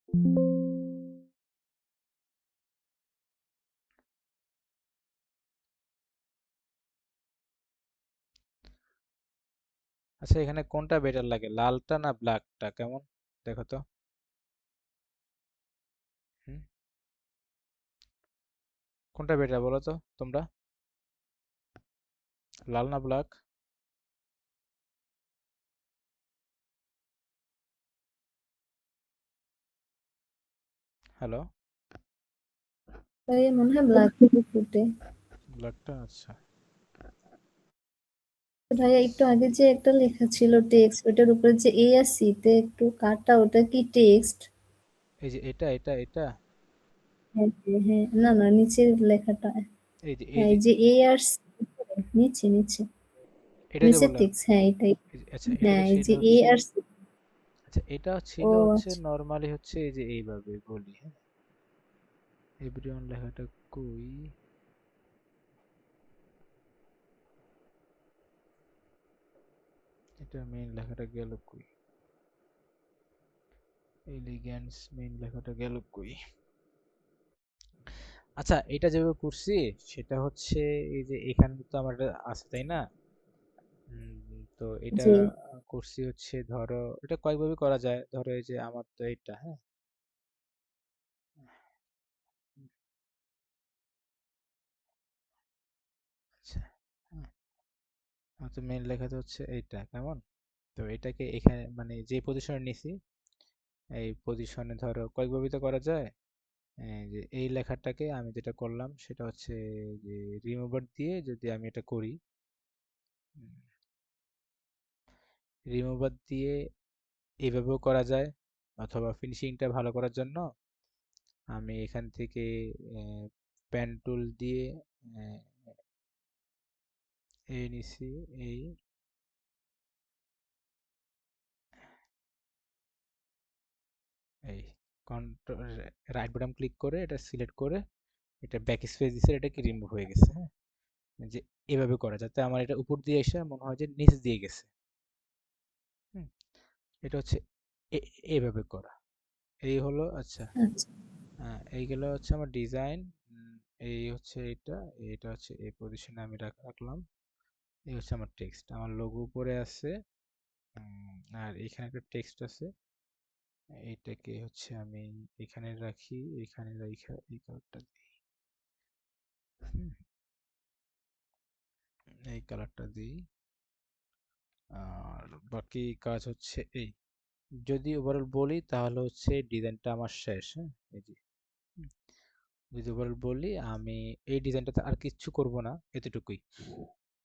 উম, আচ্ছা এখানে কোনটা বেটার লাগে, লালটা না ব্ল্যাকটা, কেমন দেখো তো? হুম, কোনটা বেটার বলো তো তোমরা, লাল না ব্ল্যাক? হ্যালো? ভাইয়া মনে হয় ব্ল্যাক ফুটে। ব্ল্যাকটা, আচ্ছা। ভাইয়া একটু আগে যে একটা লেখা ছিল টেক্সট, ওটার উপরে যে এ আর সি তে একটু কাটা, ওটা কি টেক্সট? এই যে এটা হ্যাঁ হ্যাঁ হ্যাঁ, না না, নিচের লেখাটা। এই যে এই হ্যাঁ, যে এই যে এ আর সি, নিচে নিচে, এটা যে নিচের বললাম, টেক্সট, হ্যাঁ এটাই। আচ্ছা এটা হ্যাঁ, এই ছিল যে এ হচ্ছে, আর সি। আচ্ছা এটা ও ছিল হচ্ছে আচ্ছা নর্মালি হচ্ছে এই যে এইভাবে বলি, হ্যাঁ। এভরিওয়ান লেখাটা কই, এটা মেইন লেখাটা গেল কই, এলিগ্যান্স মেইন লেখাটা গেল কই। আচ্ছা এটা যেভাবে করছি সেটা হচ্ছে এই যে এখানে তো আমার এটা আছে তাই না? তো এটা জি। করছি হচ্ছে, ধরো এটা কয়েকভাবে করা যায়, ধরো এই যে আমার তো এইটা, হ্যাঁ। আচ্ছা, হ্যাঁ, আমার তো মেইন লেখাটা হচ্ছে এইটা, কেমন? তো এটাকে এখানে মানে যে পজিশনে নিছি, এই পজিশনে ধরো কয়েকভাবে তো করা যায়। এই যে এই লেখাটাকে আমি যেটা করলাম সেটা হচ্ছে যে রিমুভার দিয়ে যদি আমি এটা করি, রিমুভার দিয়ে এইভাবেও করা যায়, অথবা ফিনিশিংটা ভালো করার জন্য আমি এখান থেকে পেন টুল দিয়ে আহ, এই নিছি, এই এই কন্ট্রোল রাইট বাটন ক্লিক করে এটা সিলেক্ট করে এটা ব্যাক স্পেস দিছে, এটা কি রিমুভ হয়ে গেছে, হ্যাঁ। যে এভাবে করা যাতে আমার এটা উপর দিয়ে এসে মনে হয় যে নিচ দিয়ে গেছে। হুম, এটা হচ্ছে এইভাবে করা, এই হলো। আচ্ছা, আচ্ছা এইগুলো হচ্ছে আমার ডিজাইন। এই হচ্ছে এটা, এটা হচ্ছে এই পজিশনে আমি রাখলাম। এই হচ্ছে আমার টেক্সট, আমার লোগো উপরে আছে। আর এখানে একটা টেক্সট আছে, এইটাকে হচ্ছে আমি এখানে রাখি, এখানে রাখা এই কালারটা দিই। হুম, এই কালারটা দিই। আর বাকি কাজ হচ্ছে এই, যদি ওভারঅল বলি তাহলে হচ্ছে ডিজাইনটা আমার শেষ। হ্যাঁ, এই যে যদি ওভারঅল বলি আমি এই ডিজাইনটাতে আর কিচ্ছু করব না, এতটুকুই।